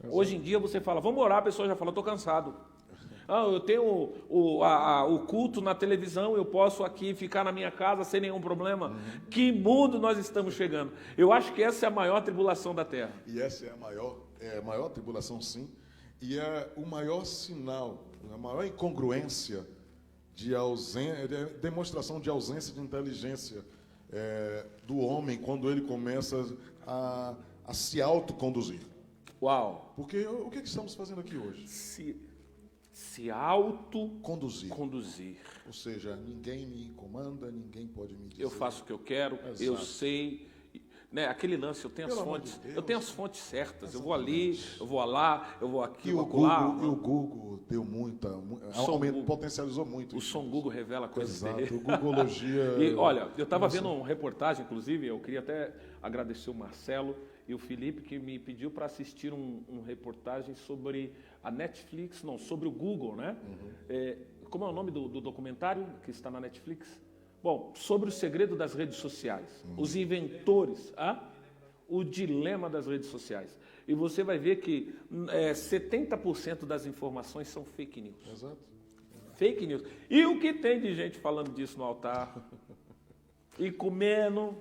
Hoje em dia você fala, vamos orar, a pessoa já fala, estou cansado. Eu tenho o culto na televisão, eu posso aqui ficar na minha casa sem nenhum problema. Que mundo nós estamos chegando? Eu acho que essa é a maior tribulação da terra. E essa é a maior tribulação, sim. E é o maior sinal, a maior incongruência de demonstração de ausência de inteligência do homem quando ele começa a se autoconduzir. Uau! Porque o que estamos fazendo aqui hoje? Se autoconduzir. Ou seja, ninguém me comanda, ninguém pode me dizer. Eu faço o que eu quero, Exato. eu sei. Né, aquele lance, eu tenho as fontes, eu tenho as fontes certas. Exatamente. Eu vou ali, eu vou lá, eu vou aqui, E eu o vou lá. Google deu potencializou muito. O som Google revela coisas Exato, dele. o Googleologia... E olha, eu estava vendo uma reportagem, inclusive, eu queria até agradecer o Marcelo e o Felipe, que me pediu para assistir uma reportagem sobre a Netflix, não, sobre o Google, né? Como é o nome do documentário que está na Netflix? Bom, sobre o segredo das redes sociais, os inventores, o dilema das redes sociais. E você vai ver que 70% das informações são fake news. Exato. Fake news. E o que tem de gente falando disso no altar? E comendo?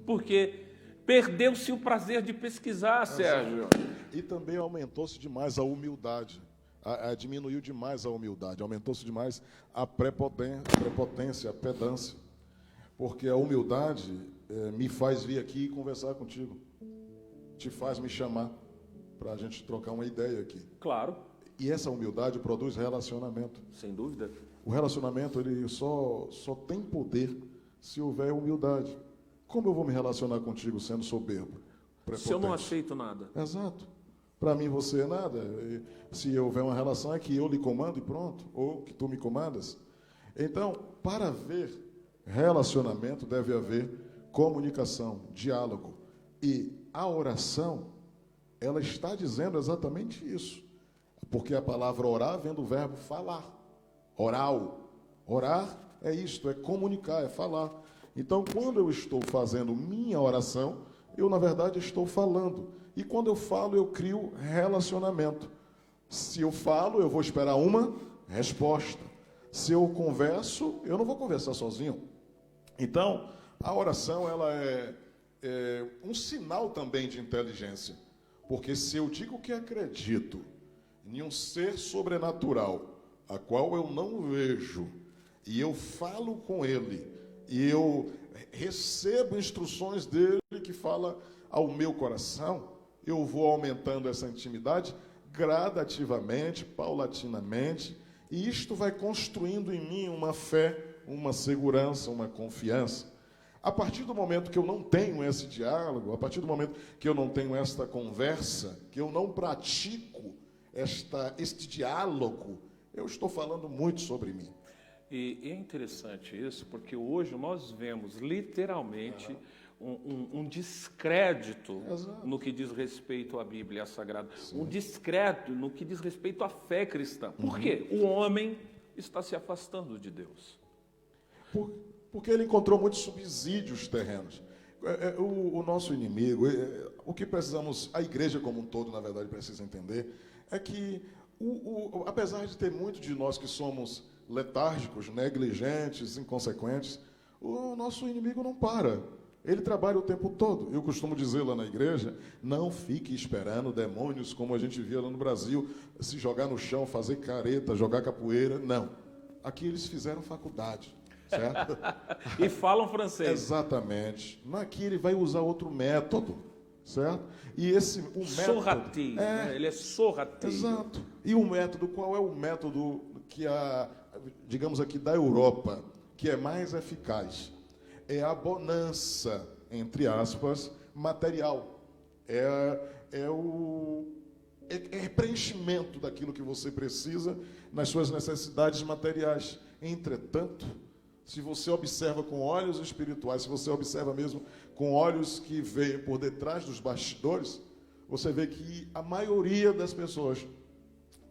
Porque perdeu-se o prazer de pesquisar, Sérgio. E também aumentou-se demais a humildade. Diminuiu demais a humildade, aumentou-se demais a prepotência, a pedância. Porque a humildade me faz vir aqui e conversar contigo. Te faz me chamar para a gente trocar uma ideia aqui. Claro. E essa humildade produz relacionamento. Sem dúvida. O relacionamento ele só tem poder se houver humildade. Como eu vou me relacionar contigo sendo soberbo? Prepotente? Se eu não aceito nada. Exato. Para mim você é nada. Se houver uma relação é que eu lhe comando e pronto, ou que tu me comandas. Então, para haver relacionamento deve haver comunicação, diálogo. E a oração, ela está dizendo exatamente isso. Porque a palavra orar vem do verbo falar. Oral. Orar é isto, é comunicar, é falar. Então, quando eu estou fazendo minha oração, eu, na verdade, estou falando. E quando eu falo, eu crio relacionamento. Se eu falo, eu vou esperar uma resposta. Se eu converso, eu não vou conversar sozinho. Então, a oração ela é um sinal também de inteligência. Porque se eu digo que acredito em um ser sobrenatural, a qual eu não vejo, e eu falo com ele, e eu recebo instruções dele que fala ao meu coração, eu vou aumentando essa intimidade gradativamente, paulatinamente, e isto vai construindo em mim uma fé, uma segurança, uma confiança. A partir do momento que eu não tenho esse diálogo, a partir do momento que eu não tenho esta conversa, que eu não pratico este diálogo, eu estou falando muito sobre mim. E é interessante isso, porque hoje nós vemos literalmente um descrédito Exato. no que diz respeito à Bíblia Sagrada, um descrédito no que diz respeito à fé cristã. Por quê? O homem está se afastando de Deus. Porque ele encontrou muitos subsídios terrenos. O nosso inimigo, o que precisamos, a igreja como um todo, na verdade, precisa entender, é que, apesar de ter muito de nós que somos letárgicos, negligentes, inconsequentes, o nosso inimigo não para. Ele trabalha o tempo todo. Eu costumo dizer lá na igreja, não fique esperando demônios como a gente via lá no Brasil, se jogar no chão, fazer careta, jogar capoeira. Não. Aqui eles fizeram faculdade, certo? E falam francês. Exatamente. Aqui ele vai usar outro método, certo? E o método... Sorrateiro, né? Ele é sorrateiro. Exato. E o método, qual é o método que digamos aqui, da Europa, que é mais eficaz? É a bonança, entre aspas, material. É preenchimento daquilo que você precisa nas suas necessidades materiais. Entretanto, se você observa com olhos espirituais, se você observa mesmo com olhos que veem por detrás dos bastidores, você vê que a maioria das pessoas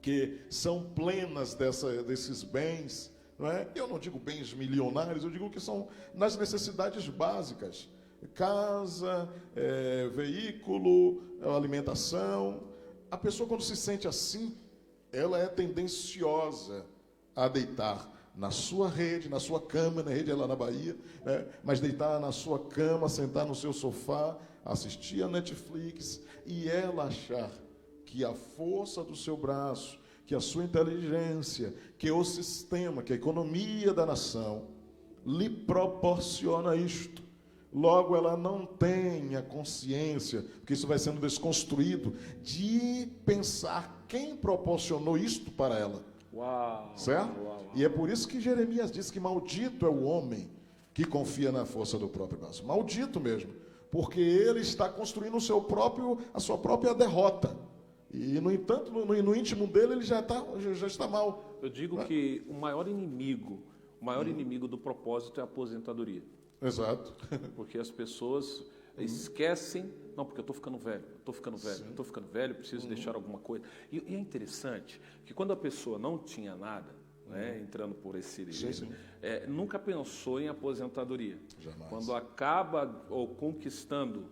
que são plenas desses bens, não é? Eu não digo bens milionários, eu digo que são nas necessidades básicas. Casa, veículo, alimentação. A pessoa, quando se sente assim, ela é tendenciosa a deitar na sua rede, na sua cama, na rede é lá na Bahia, né? Mas deitar na sua cama, sentar no seu sofá, assistir a Netflix e ela achar que a força do seu braço, que a sua inteligência, que o sistema, que a economia da nação lhe proporciona isto. Logo, ela não tem a consciência, porque isso vai sendo desconstruído, de pensar quem proporcionou isto para ela. Uau! Certo? Uau. E é por isso que Jeremias diz que maldito é o homem que confia na força do próprio braço. Maldito mesmo, porque ele está construindo a sua própria derrota. E, no entanto, no íntimo dele, ele já está mal. Eu digo que o maior inimigo do propósito é a aposentadoria. Exato. Porque as pessoas esquecem, não, porque eu estou ficando velho, preciso deixar alguma coisa. E é interessante que quando a pessoa não tinha nada, né, entrando por esse nunca pensou em aposentadoria. Jamais. Quando acaba ou conquistando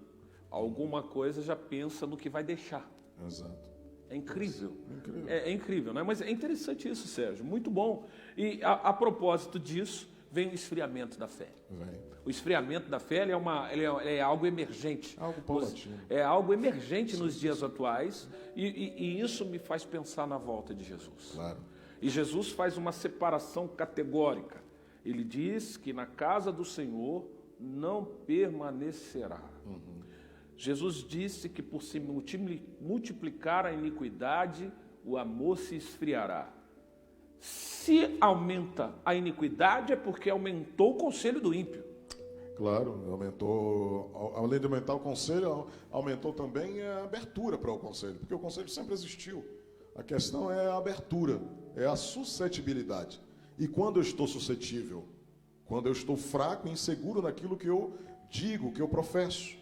alguma coisa, já pensa no que vai deixar. Exato. É incrível. É incrível, né? Mas é interessante isso, Sérgio. Muito bom. E a propósito disso, vem o esfriamento da fé. O esfriamento da fé ele é algo emergente. Algo paulatino. É algo emergente nos dias atuais. E isso me faz pensar na volta de Jesus. Claro. E Jesus faz uma separação categórica. Ele diz que na casa do Senhor não permanecerá. Jesus disse que por se multiplicar a iniquidade, o amor se esfriará. Se aumenta a iniquidade, é porque aumentou o conselho do ímpio. Claro, aumentou, além de aumentar o conselho, aumentou também a abertura para o conselho, porque o conselho sempre existiu. A questão é a abertura, é a suscetibilidade. E quando eu estou suscetível, quando eu estou fraco e inseguro naquilo que eu digo, que eu professo,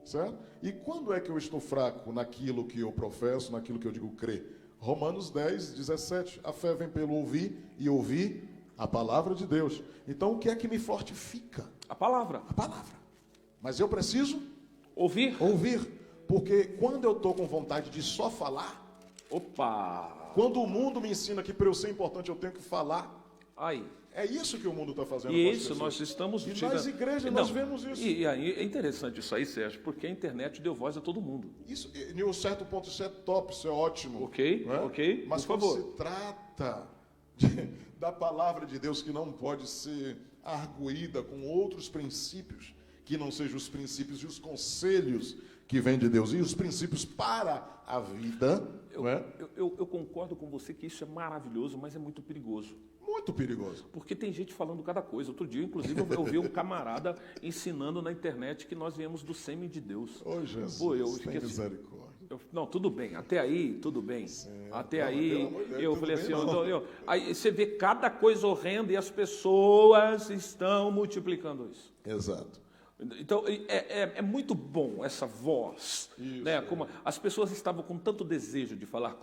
certo? E quando é que eu estou fraco naquilo que eu professo, naquilo que eu digo crer? Romanos 10, 17. A fé vem pelo ouvir e ouvir a palavra de Deus. Então, o que é que me fortifica? A palavra. A palavra. Mas eu preciso ouvir. Porque quando eu estou com vontade de só falar, quando o mundo me ensina que para eu ser importante eu tenho que falar, é isso que o mundo está fazendo. E isso nós estamos... E nas igrejas nós vemos isso. E é interessante isso aí, Sérgio, porque a internet deu voz a todo mundo. Isso, em um certo ponto, isso é top, isso é ótimo. Ok. Mas por quando favor, se trata da palavra de Deus, que não pode ser arguída com outros princípios, que não sejam os princípios e os conselhos que vem de Deus e os princípios para a vida. Eu concordo com você que isso é maravilhoso, mas é muito perigoso. Muito perigoso. Porque tem gente falando cada coisa. Outro dia, inclusive, eu vi um camarada ensinando na internet que nós viemos do sêmen de Deus. Ô, Jesus, Pô, eu fiquei tem assim, misericórdia. não, tudo bem, até aí, tudo bem. Sim, até não, aí, pelo amor de Deus, eu tudo falei bem, assim, não. aí você vê cada coisa horrenda e as pessoas estão multiplicando isso. Exato. Então, é muito bom essa voz, Isso, né? Como as pessoas estavam com tanto desejo de falar,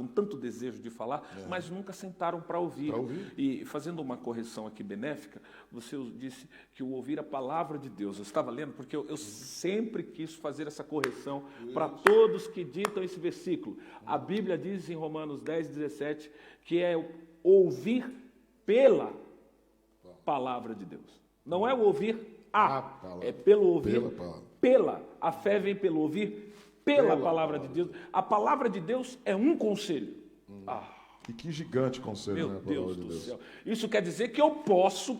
mas nunca sentaram para ouvir. E fazendo uma correção aqui benéfica, você disse que o ouvir a palavra de Deus, eu estava lendo, porque eu sempre quis fazer essa correção para todos que ditam esse versículo. A Bíblia diz em Romanos 10:17 que é ouvir pela palavra de Deus. Não é o ouvir é pelo ouvir, a fé vem pelo ouvir, pela palavra de Deus. A palavra de Deus é um conselho. E que gigante conselho, Meu né? Deus do céu. Isso quer dizer que eu posso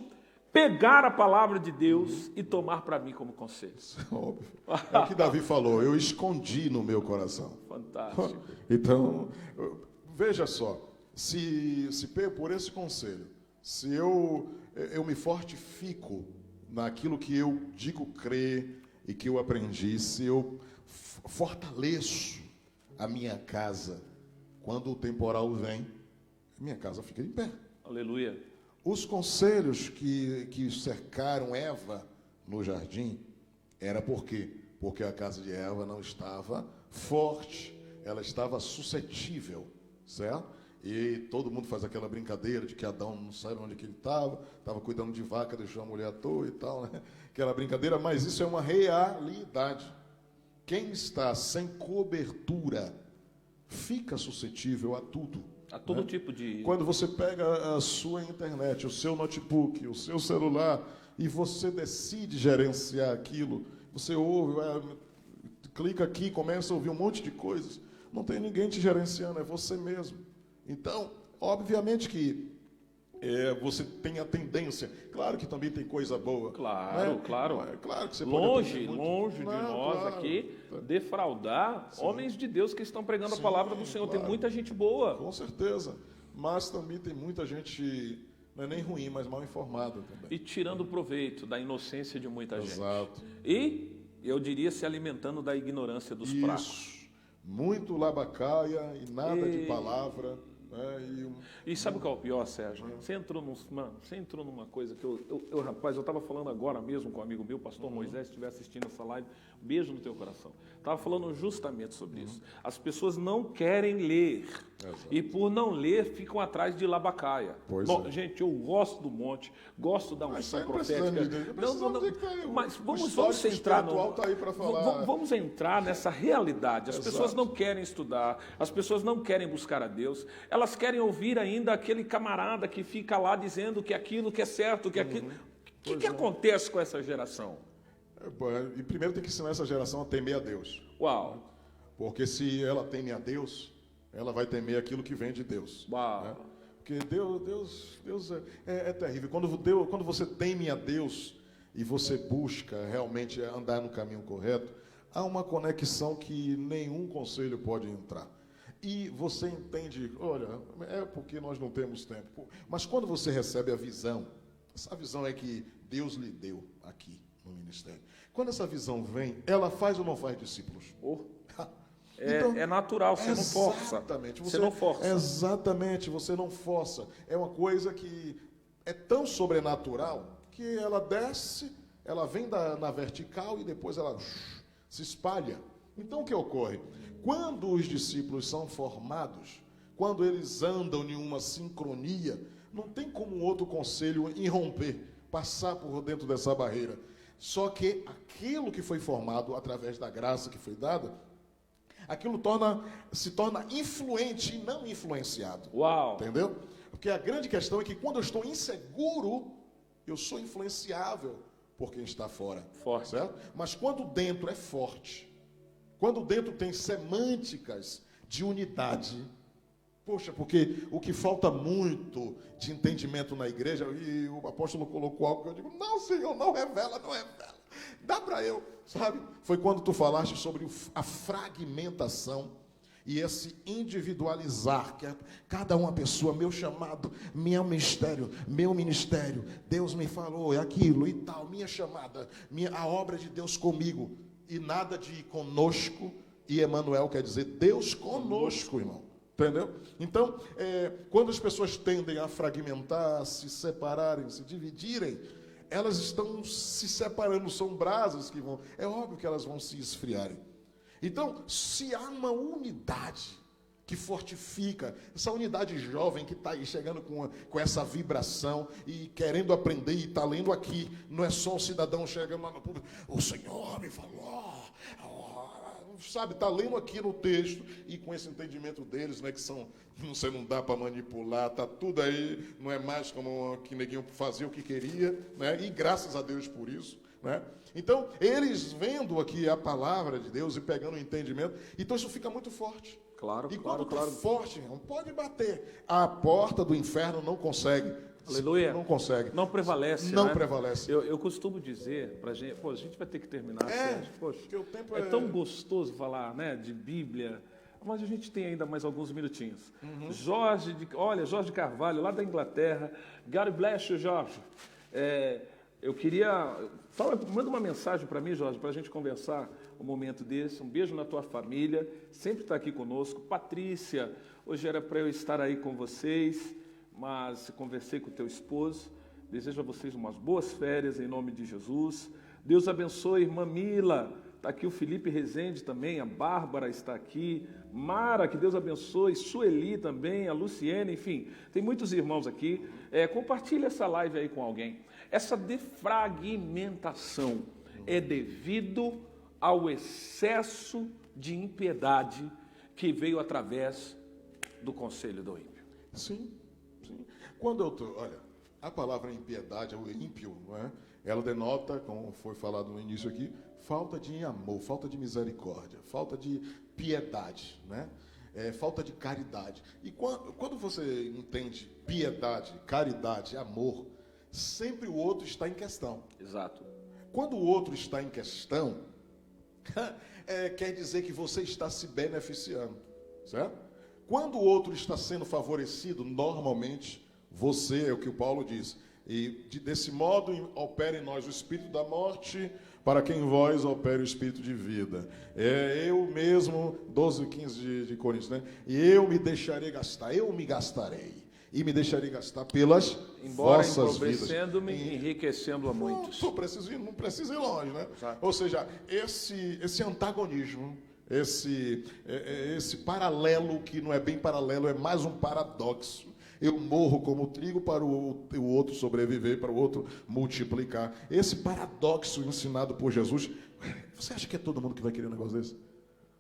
pegar a palavra de Deus e tomar para mim como conselho. Óbvio. É o que Davi falou, eu escondi no meu coração. Fantástico. Então, veja só, se por esse conselho, se eu me fortifico naquilo que eu digo crer e que eu aprendi, se eu fortaleço a minha casa, quando o temporal vem, minha casa fica em pé. Aleluia. Os conselhos que cercaram Eva no jardim, era por quê? Porque a casa de Eva não estava forte, ela estava suscetível, certo? E todo mundo faz aquela brincadeira de que Adão não sabe onde que ele estava cuidando de vaca, deixou a mulher à toa e tal, né? Aquela brincadeira, mas isso é uma realidade. Quem está sem cobertura fica suscetível a tudo. A todo tipo de... Quando você pega a sua internet, o seu notebook, o seu celular, e você decide gerenciar aquilo, você ouve, clica aqui, começa a ouvir um monte de coisas, não tem ninguém te gerenciando, é você mesmo. Então, obviamente que você tem a tendência, claro que também tem coisa boa. Claro, né? claro. Claro que você longe pode de nós aqui defraudar homens de Deus que estão pregando a palavra do Senhor. Claro. Tem muita gente boa. Com certeza. Mas também tem muita gente, não é nem ruim, mas mal informada também. E tirando proveito da inocência de muita gente. Exato. E, eu diria, se alimentando da ignorância dos fracos. Muito labacaia e nada de palavra. E sabe qual é o pior, Sérgio? Você entrou numa coisa que rapaz, eu estava falando agora mesmo com um amigo meu, pastor Moisés, se estiver assistindo essa live, beijo no teu coração. Estava falando justamente sobre isso. As pessoas não querem ler. Exato. E por não ler, ficam atrás de labacaia. Gente, eu gosto do monte, gosto da unção profética. Mas vamos entrar vamos entrar nessa realidade. As pessoas não querem estudar, as pessoas não querem buscar a Deus, elas querem ouvir ainda aquele camarada que fica lá dizendo que aquilo que é certo, que aquilo... O que acontece com essa geração? E primeiro tem que ensinar essa geração a temer a Deus. Uau! Porque se ela teme a Deus, ela vai temer aquilo que vem de Deus. Uau! Né? Porque Deus é terrível. Quando você teme a Deus e você busca realmente andar no caminho correto, há uma conexão que nenhum conselho pode entrar. E você entende, olha, é porque nós não temos tempo. Mas quando você recebe a visão, essa visão é que Deus lhe deu aqui no ministério. Quando essa visão vem, ela faz ou não faz discípulos? Então, é natural, você não força. Exatamente. Você não força. Exatamente, você não força. É uma coisa que é tão sobrenatural que ela desce, ela vem na vertical e depois ela se espalha. Então, o que ocorre? Quando os discípulos são formados, quando eles andam em uma sincronia, não tem como um outro conselho irromper, passar por dentro dessa barreira. Só que aquilo que foi formado através da graça que foi dada, aquilo se torna influente e não influenciado. Uau! Entendeu? Porque a grande questão é que quando eu estou inseguro, eu sou influenciável por quem está fora. Forte. Certo? Mas quando dentro é forte, quando dentro tem semânticas de unidade, poxa, porque o que falta muito de entendimento na igreja, e o apóstolo colocou algo que eu digo, não, Senhor, não revela. Dá para eu, sabe? Foi quando tu falaste sobre a fragmentação e esse individualizar, que é cada uma pessoa, meu chamado, meu ministério, Deus me falou, é aquilo e tal, minha chamada, a obra de Deus comigo, e nada de conosco, e Emanuel quer dizer Deus conosco, irmão. Entendeu? Então, quando as pessoas tendem a fragmentar, se separarem, se dividirem, elas estão se separando, são brasas que vão... É óbvio que elas vão se esfriarem. Então, se há uma unidade que fortifica, essa unidade jovem que está aí chegando com essa vibração e querendo aprender e está lendo aqui, não é só um cidadão chegando lá no público, o Senhor me falou, sabe, está lendo aqui no texto e com esse entendimento deles, né, que são, você não dá para manipular, está tudo aí, não é mais como que neguinho fazia o que queria, né, e graças a Deus por isso, né. Então, eles vendo aqui a palavra de Deus e pegando o entendimento, então isso fica muito forte. Claro, e claro, quando claro. forte, irmão, pode bater. A porta do inferno não consegue. Aleluia. Não consegue. Não prevalece, Não né? prevalece. Eu costumo dizer pra gente, a gente vai ter que terminar, Sérgio. Poxa, porque o tempo é tão gostoso falar, né, de Bíblia, mas a gente tem ainda mais alguns minutinhos. Jorge de Carvalho, lá da Inglaterra. God bless you, Jorge. Eu queria... manda uma mensagem para mim, Jorge, para a gente conversar um momento desse. Um beijo na tua família, sempre está aqui conosco. Patrícia, hoje era para eu estar aí com vocês, mas conversei com o teu esposo. Desejo a vocês umas boas férias em nome de Jesus. Deus abençoe, irmã Mila. Está aqui o Felipe Rezende também, a Bárbara está aqui. Mara, que Deus abençoe. Sueli também, a Luciene, enfim. Tem muitos irmãos aqui. Compartilhe essa live aí com alguém. Essa defragmentação é devido ao excesso de impiedade que veio através do conselho do ímpio. Sim, sim. Olha, a palavra impiedade, o ímpio, não é? Ela denota, como foi falado no início aqui, falta de amor, falta de misericórdia, falta de piedade, né? Falta de caridade. E quando você entende piedade, caridade, amor, sempre o outro está em questão. Exato. Quando o outro está em questão, quer dizer que você está se beneficiando, certo? Quando o outro está sendo favorecido, normalmente, você, é o que o Paulo diz, e desse modo opera em nós o espírito da morte, para que em vós opere o espírito de vida. Eu mesmo, 12:15 de Coríntios, né? E eu me deixarei gastar, eu me gastarei. E me deixarei gastar pelas vossas vidas. Empobrecendo-me, enriquecendo a muitos. Não precisa ir longe, né? Exato. Ou seja, esse antagonismo, esse paralelo, que não é bem paralelo, é mais um paradoxo. Eu morro como trigo para o outro sobreviver, para o outro multiplicar. Esse paradoxo ensinado por Jesus, você acha que é todo mundo que vai querer um negócio desse?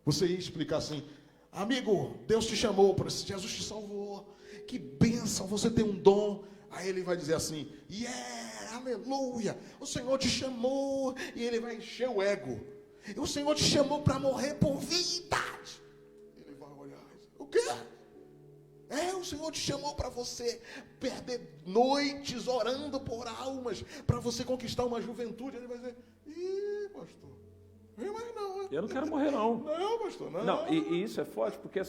Você ia explicar assim, amigo, Deus te chamou, Jesus te salvou, que bênção, você tem um dom. Aí ele vai dizer assim, aleluia, o Senhor te chamou, e ele vai encher o ego. E o Senhor te chamou para morrer por vida. Ele vai olhar, o quê? O Senhor te chamou para você perder noites orando por almas, para você conquistar uma juventude. Ele vai dizer, pastor, mas não. Eu não quero morrer, não. Não, pastor, não. Não, e isso é forte, porque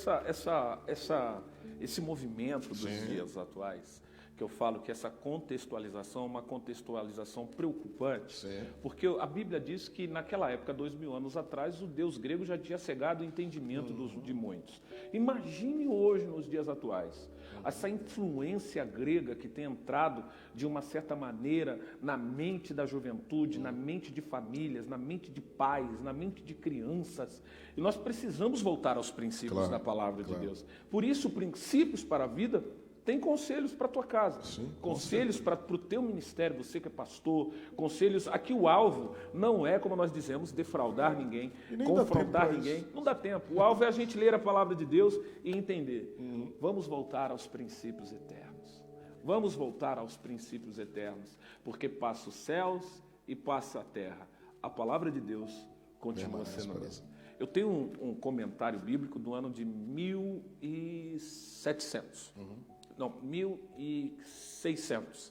esse movimento dos dias atuais, que eu falo que essa contextualização é uma contextualização preocupante, porque a Bíblia diz que naquela época, 2000 anos atrás, o Deus grego já tinha cegado o entendimento de muitos. Imagine hoje, nos dias atuais, essa influência grega que tem entrado de uma certa maneira na mente da juventude, na mente de famílias, na mente de pais, na mente de crianças. E nós precisamos voltar aos princípios da palavra de Deus. Por isso, princípios para a vida. Tem conselhos para a tua casa, conselhos para o teu ministério, você que é pastor, conselhos. Aqui o alvo não é, como nós dizemos, defraudar ninguém, confrontar ninguém. Não dá tempo. O alvo é a gente ler a palavra de Deus e entender. Vamos voltar aos princípios eternos. Vamos voltar aos princípios eternos, porque passa os céus e passa a terra. A palavra de Deus continua sendo a mesma. Eu tenho um comentário bíblico do ano de 1700. Não, 1600.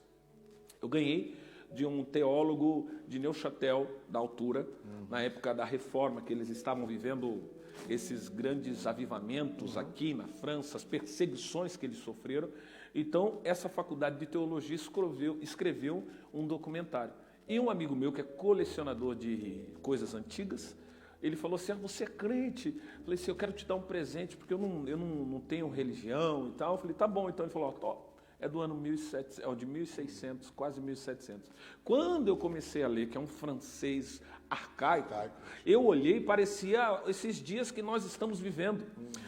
Eu ganhei de um teólogo de Neuchâtel, da altura, na época da Reforma, que eles estavam vivendo esses grandes avivamentos aqui na França, as perseguições que eles sofreram. Então, essa faculdade de teologia escreveu um documentário. E um amigo meu, que é colecionador de coisas antigas, ele falou assim, você é crente? Eu falei assim, eu quero te dar um presente, porque eu não tenho religião e tal. Eu falei, tá bom. Então ele falou, é do ano 1700, é de 1600, quase 1700. Quando eu comecei a ler, que é um francês arcaico, eu olhei e parecia esses dias que nós estamos vivendo.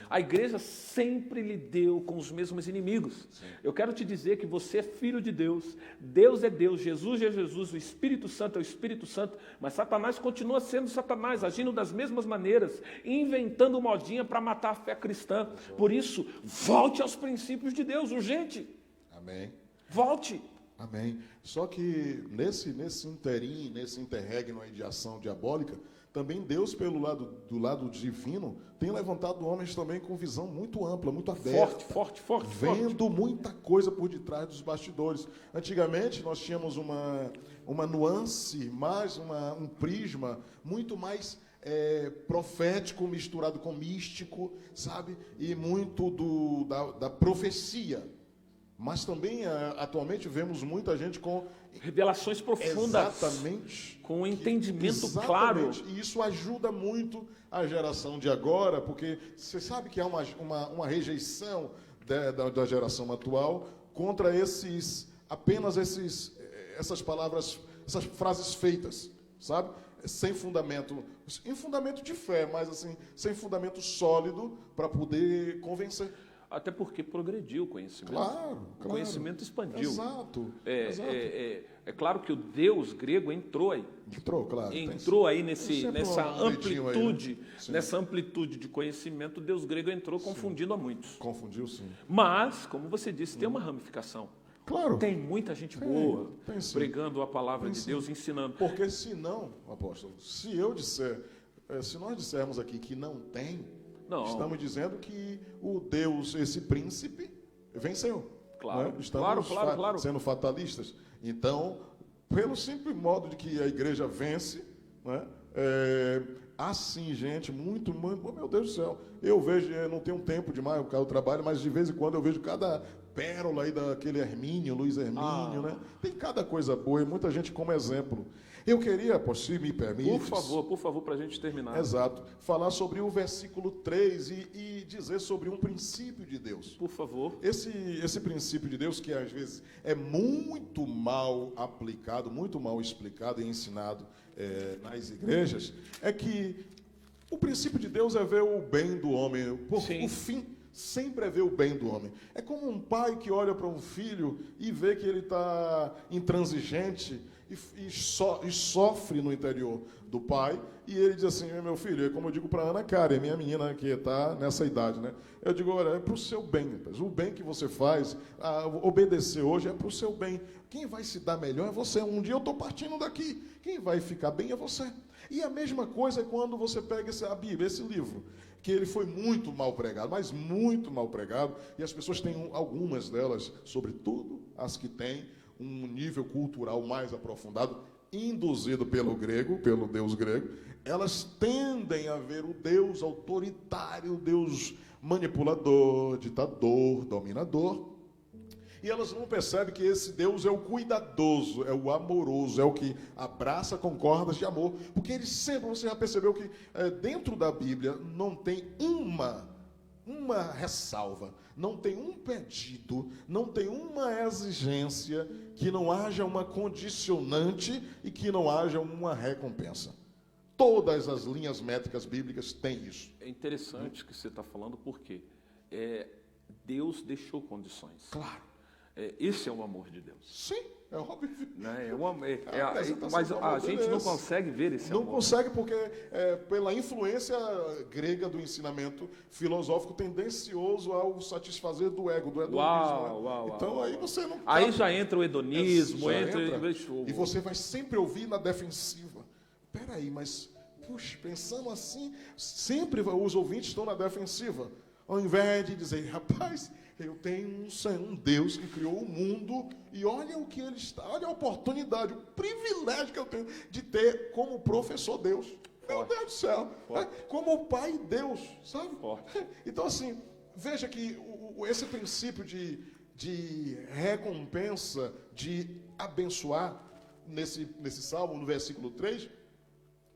A igreja sempre lidou com os mesmos inimigos. Sim. Eu quero te dizer que você é filho de Deus, Deus é Deus, Jesus é Jesus, o Espírito Santo é o Espírito Santo, mas Satanás continua sendo Satanás, agindo das mesmas maneiras, inventando modinha para matar a fé cristã. Por isso, volte aos princípios de Deus, urgente. Amém. Volte. Amém. Só que nesse interim, nesse interregno aí de ação diabólica, também Deus, do lado divino, tem levantado homens também com visão muito ampla, muito aberta. Forte. Vendo muita coisa por detrás dos bastidores. Antigamente nós tínhamos uma nuance, um prisma muito mais profético misturado com místico, sabe? E muito da profecia. Mas também, atualmente, vemos muita gente com revelações profundas. Exatamente. Com um entendimento claro. E isso ajuda muito a geração de agora, porque você sabe que há uma rejeição da geração atual contra apenas essas palavras, essas frases feitas, sabe? Sem fundamento, em fundamento de fé, mas assim, sem fundamento sólido para poder convencer. Até porque progrediu o conhecimento. Claro. O conhecimento expandiu. Exato. É claro que o Deus grego entrou aí. Entrou aí nessa amplitude, aí, né? Nessa amplitude de conhecimento, o Deus grego entrou confundindo a muitos. Confundiu, sim. Mas, como você disse, tem uma ramificação. Claro. Tem muita gente boa pregando a palavra de Deus, ensinando. Porque senão, apóstolo, se nós dissermos aqui que não tem, estamos dizendo que o Deus, esse príncipe, venceu. Claro, né? Estamos claro. sendo fatalistas. Então, pelo simples modo de que a igreja vence, né? Assim, gente, muito, oh, meu Deus do céu. Eu vejo, não tenho tempo demais por causa do trabalho, mas de vez em quando eu vejo cada pérola aí daquele Luiz Hermínio, né? Tem cada coisa boa e muita gente como exemplo. Eu queria, se me permite... Por favor, para a gente terminar. Exato. Falar sobre o versículo 3 e dizer sobre um princípio de Deus. Por favor. Esse princípio de Deus, que às vezes é muito mal aplicado, muito mal explicado e ensinado nas igrejas, é que o princípio de Deus é ver o bem do homem. O fim sempre é ver o bem do homem. É como um pai que olha para um filho e vê que ele está intransigente e sofre no interior do pai, e ele diz assim, meu filho, é como eu digo para a Ana Karen, minha menina que está nessa idade, né? Eu digo, olha, é para o seu bem, rapaz. O bem que você faz, obedecer hoje é para o seu bem. Quem vai se dar melhor é você. Um dia eu estou partindo daqui, quem vai ficar bem é você. E a mesma coisa é quando você pega a Bíblia, esse livro, que ele foi muito mal pregado, mas muito mal pregado, e as pessoas têm algumas delas, sobretudo as que têm um nível cultural mais aprofundado, induzido pelo Deus grego, elas tendem a ver o Deus autoritário, o Deus manipulador, ditador, dominador, e elas não percebem que esse Deus é o cuidadoso, é o amoroso, é o que abraça com cordas de amor, porque ele sempre, você já percebeu que dentro da Bíblia não tem uma ressalva, não tem um pedido, não tem uma exigência que não haja uma condicionante e que não haja uma recompensa. Todas as linhas métricas bíblicas têm isso. É interessante que você está falando, porque Deus deixou condições. Claro. Esse é o amor de Deus. Sim, é óbvio. Né? Mas a gente não consegue ver esse amor. Não consegue porque, pela influência grega do ensinamento filosófico tendencioso ao satisfazer do ego, do hedonismo. Então aí você não... Aí já entra o hedonismo, e você vai sempre ouvir na defensiva. Peraí, mas, puxa, pensando assim, sempre os ouvintes estão na defensiva. Ao invés de dizer, rapaz, eu tenho um Deus que criou o mundo e olha o que ele está, olha a oportunidade, o privilégio que eu tenho de ter como professor Deus. Meu Deus do céu, como pai Deus, sabe? Então assim, veja que esse princípio de recompensa, de abençoar, nesse salmo, no versículo 3,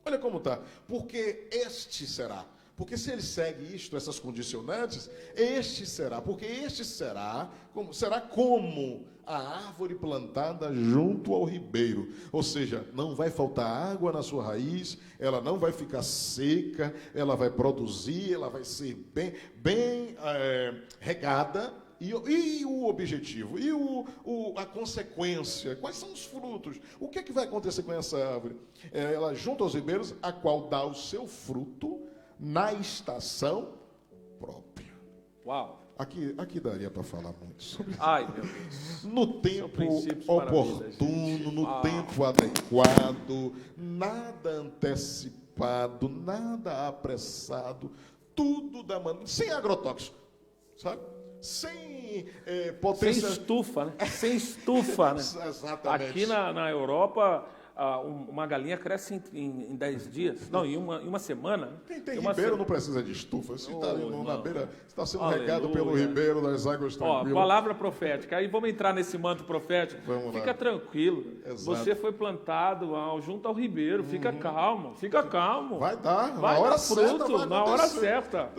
olha como está. Porque este será. Porque se ele segue isto, essas condicionantes, este será. Porque este será como a árvore plantada junto ao ribeiro. Ou seja, não vai faltar água na sua raiz, ela não vai ficar seca, ela vai produzir, ela vai ser bem regada. E o objetivo? E a consequência? Quais são os frutos? O que é que vai acontecer com essa árvore? Ela junto aos ribeiros, a qual dá o seu fruto na estação própria. Uau! Aqui daria para falar muito sobre isso. Ai, meu Deus. No tempo oportuno, no tempo adequado, nada antecipado, nada apressado, tudo da maneira, sem agrotóxico, sabe? Sem potência... Sem estufa, né? Sem estufa, né? Exatamente. Aqui na Europa, uma galinha cresce em 10 dias. Não, em uma semana. Quem tem ribeiro não precisa de estufa. Se está na beira, está sendo regado pelo ribeiro das águas tranquilas. Palavra profética. Aí vamos entrar nesse manto profético. Fica tranquilo. Exato. Você foi plantado junto ao ribeiro. Fica calmo, fica calmo. Vai dar, vai na hora dar certa, fruto, na hora certa.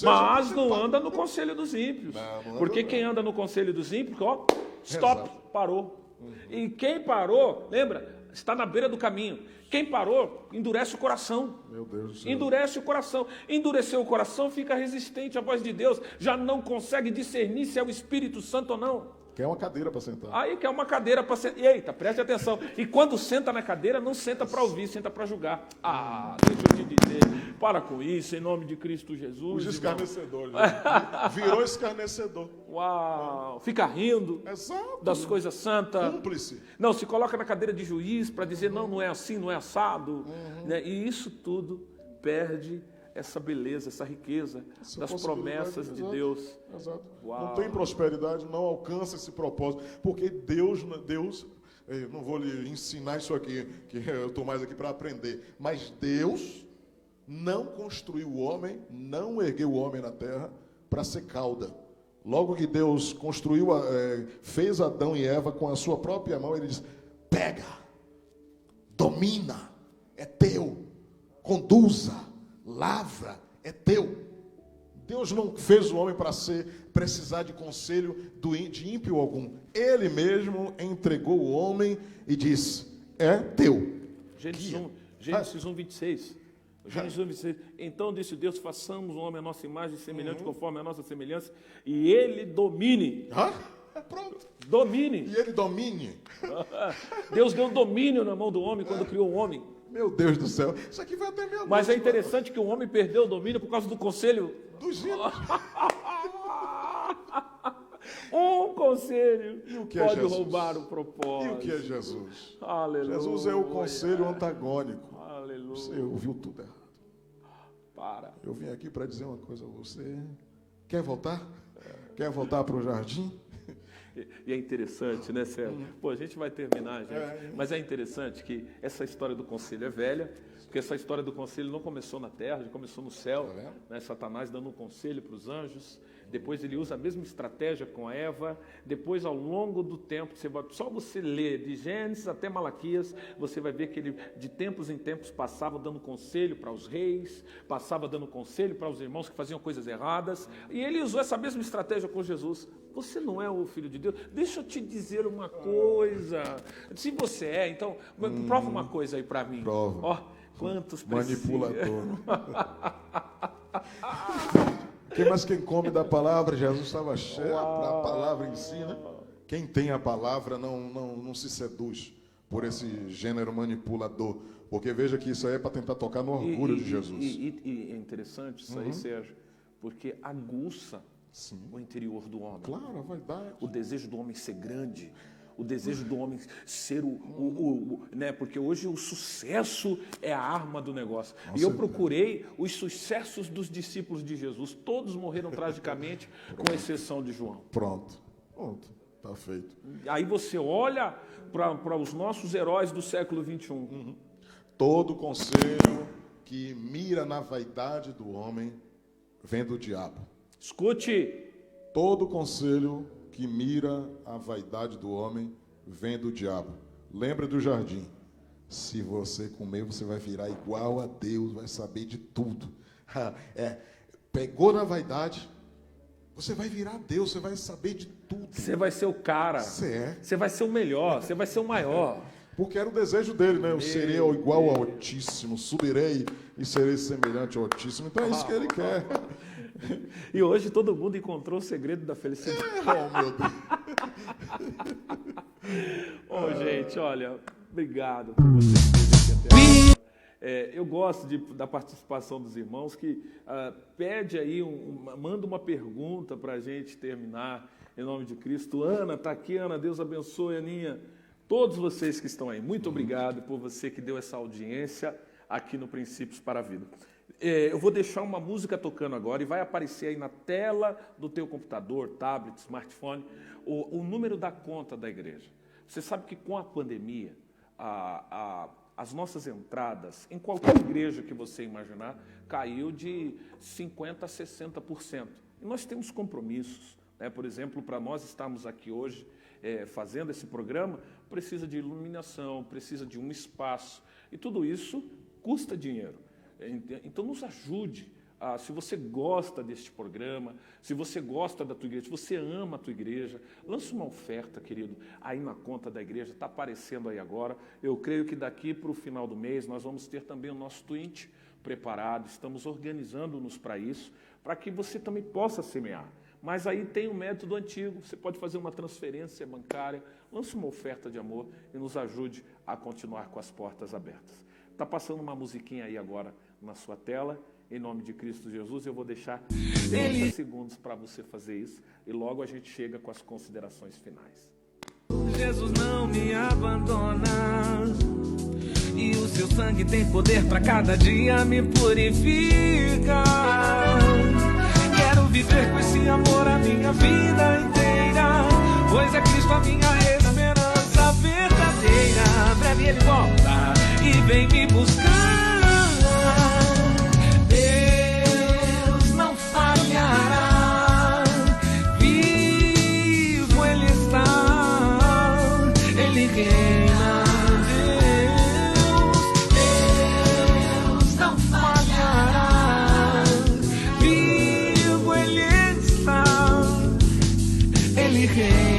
Mas não anda no conselho dos ímpios. Porque quem anda no conselho dos ímpios, stop, parou. E quem parou, lembra? Está na beira do caminho. Quem parou, endurece o coração. Meu Deus do céu. Endurece o coração. Endureceu o coração, fica resistente à voz de Deus. Já não consegue discernir se é o Espírito Santo ou não. Quer uma cadeira para sentar. Aí quer uma cadeira para sentar. Eita, preste atenção. E quando senta na cadeira, não senta para ouvir, senta para julgar. Deixa eu te dizer. Para com isso, em nome de Cristo Jesus. Os escarnecedores. Virou escarnecedor. Uau. Fica rindo. Exato. Das coisas santas. Cúmplice. Não, se coloca na cadeira de juiz para dizer, não é assim, não é assado. Né? E isso tudo perde essa beleza, essa riqueza das promessas de Deus. Exato. Não tem prosperidade, não alcança esse propósito. Porque Deus, eu não vou lhe ensinar isso aqui, que eu estou mais aqui para aprender. Mas Deus não construiu o homem, não ergueu o homem na terra para ser cauda. Logo que Deus construiu, fez Adão e Eva com a sua própria mão, ele diz, pega, domina, é teu, conduza, lavra, é teu. Deus não fez o homem para precisar de conselho de ímpio algum. Ele mesmo entregou o homem e disse, é teu. Gênesis 1, 26. Gênesis 1, 26. Então disse Deus, façamos o homem a nossa imagem semelhante, conforme a nossa semelhança, e ele domine. Pronto. Domine. E ele domine. Deus deu domínio na mão do homem quando criou o homem. Meu Deus do céu. Isso aqui vai até meia-noite. Mas é interessante que o homem perdeu o domínio por causa do conselho. Dos ímpios. Um conselho pode Jesus? roubar o propósito. E o que é Jesus? Aleluia. Jesus é o conselho antagônico. Aleluia. Você ouviu tudo errado. Para. Eu vim aqui para dizer uma coisa a você. Quer voltar? Quer voltar para o jardim? E é interessante, né, Sérgio? Pô, a gente vai terminar, gente. Mas é interessante que essa história do conselho é velha, porque essa história do conselho não começou na terra, já começou no céu. Né? Satanás dando um conselho para os anjos. Depois ele usa a mesma estratégia com a Eva. Depois, ao longo do tempo, só você ler de Gênesis até Malaquias, você vai ver que ele, de tempos em tempos, passava dando conselho para os reis, passava dando conselho para os irmãos que faziam coisas erradas. E ele usou essa mesma estratégia com Jesus. Você não é o Filho de Deus? Deixa eu te dizer uma coisa. Se você é, então, prova uma coisa aí para mim. Prova. Ó, quantos manipulador. Mas quem come da palavra, Jesus estava cheio, a palavra ensina. Quem tem a palavra não se seduz por esse gênero manipulador. Porque veja que isso aí é para tentar tocar no orgulho de Jesus. E é interessante isso aí, Sérgio, porque aguça o interior do homem. Claro, a vaidade. O desejo do homem ser grande, O desejo do homem ser né? Porque hoje o sucesso é a arma do negócio. E eu procurei os sucessos dos discípulos de Jesus. Todos morreram tragicamente, com exceção de João. Pronto, está feito. Aí você olha para os nossos heróis do século XXI. Todo conselho que mira na vaidade do homem vem do diabo. Escute. Todo conselho que mira a vaidade do homem vem do diabo. Lembra do jardim. Se você comer, você vai virar igual a Deus, vai saber de tudo. Pegou na vaidade, você vai virar Deus, você vai saber de tudo. Você vai ser o cara. Você vai ser o melhor, você vai ser o maior. Porque era o desejo dele, né? Eu serei igual ao Altíssimo, subirei e serei semelhante ao Altíssimo. Então é isso que ele quer. E hoje todo mundo encontrou o segredo da felicidade. Oh, meu Deus. Gente, olha, obrigado por você ter aqui até agora. Eu gosto da participação dos irmãos que pede aí, manda uma pergunta para a gente terminar, em nome de Cristo. Ana, está aqui, Ana, Deus abençoe, Aninha. Todos vocês que estão aí, muito obrigado por você que deu essa audiência aqui no Princípios para a Vida. Eu vou deixar uma música tocando agora e vai aparecer aí na tela do teu computador, tablet, smartphone, o número da conta da igreja. Você sabe que com a pandemia, as nossas entradas, em qualquer igreja que você imaginar, caiu de 50% a 60%. E nós temos compromissos, né? Por exemplo, para nós estarmos aqui hoje fazendo esse programa, precisa de iluminação, precisa de um espaço, e tudo isso custa dinheiro. Então nos ajude. Se você gosta deste programa, se você gosta da tua igreja, se você ama a tua igreja, lança uma oferta, querido, aí na conta da igreja, está aparecendo aí agora. Eu creio que daqui para o final do mês nós vamos ter também o nosso tweet preparado, estamos organizando-nos para isso, para que você também possa semear. Mas aí tem o método antigo, você pode fazer uma transferência bancária, lance uma oferta de amor e nos ajude a continuar com as portas abertas. Está passando uma musiquinha aí agora na sua tela, em nome de Cristo Jesus. Eu vou deixar 30 segundos para você fazer isso e logo a gente chega com as considerações finais. Jesus não me abandona e o seu sangue tem poder para cada dia me purifica. Quero viver com esse amor a minha vida inteira, pois é Cristo a minha esperança verdadeira. Breve ele volta e vem me buscar. Deus não falhará, vivo ele está, ele reina. Deus não falhará, vivo ele está, ele reina.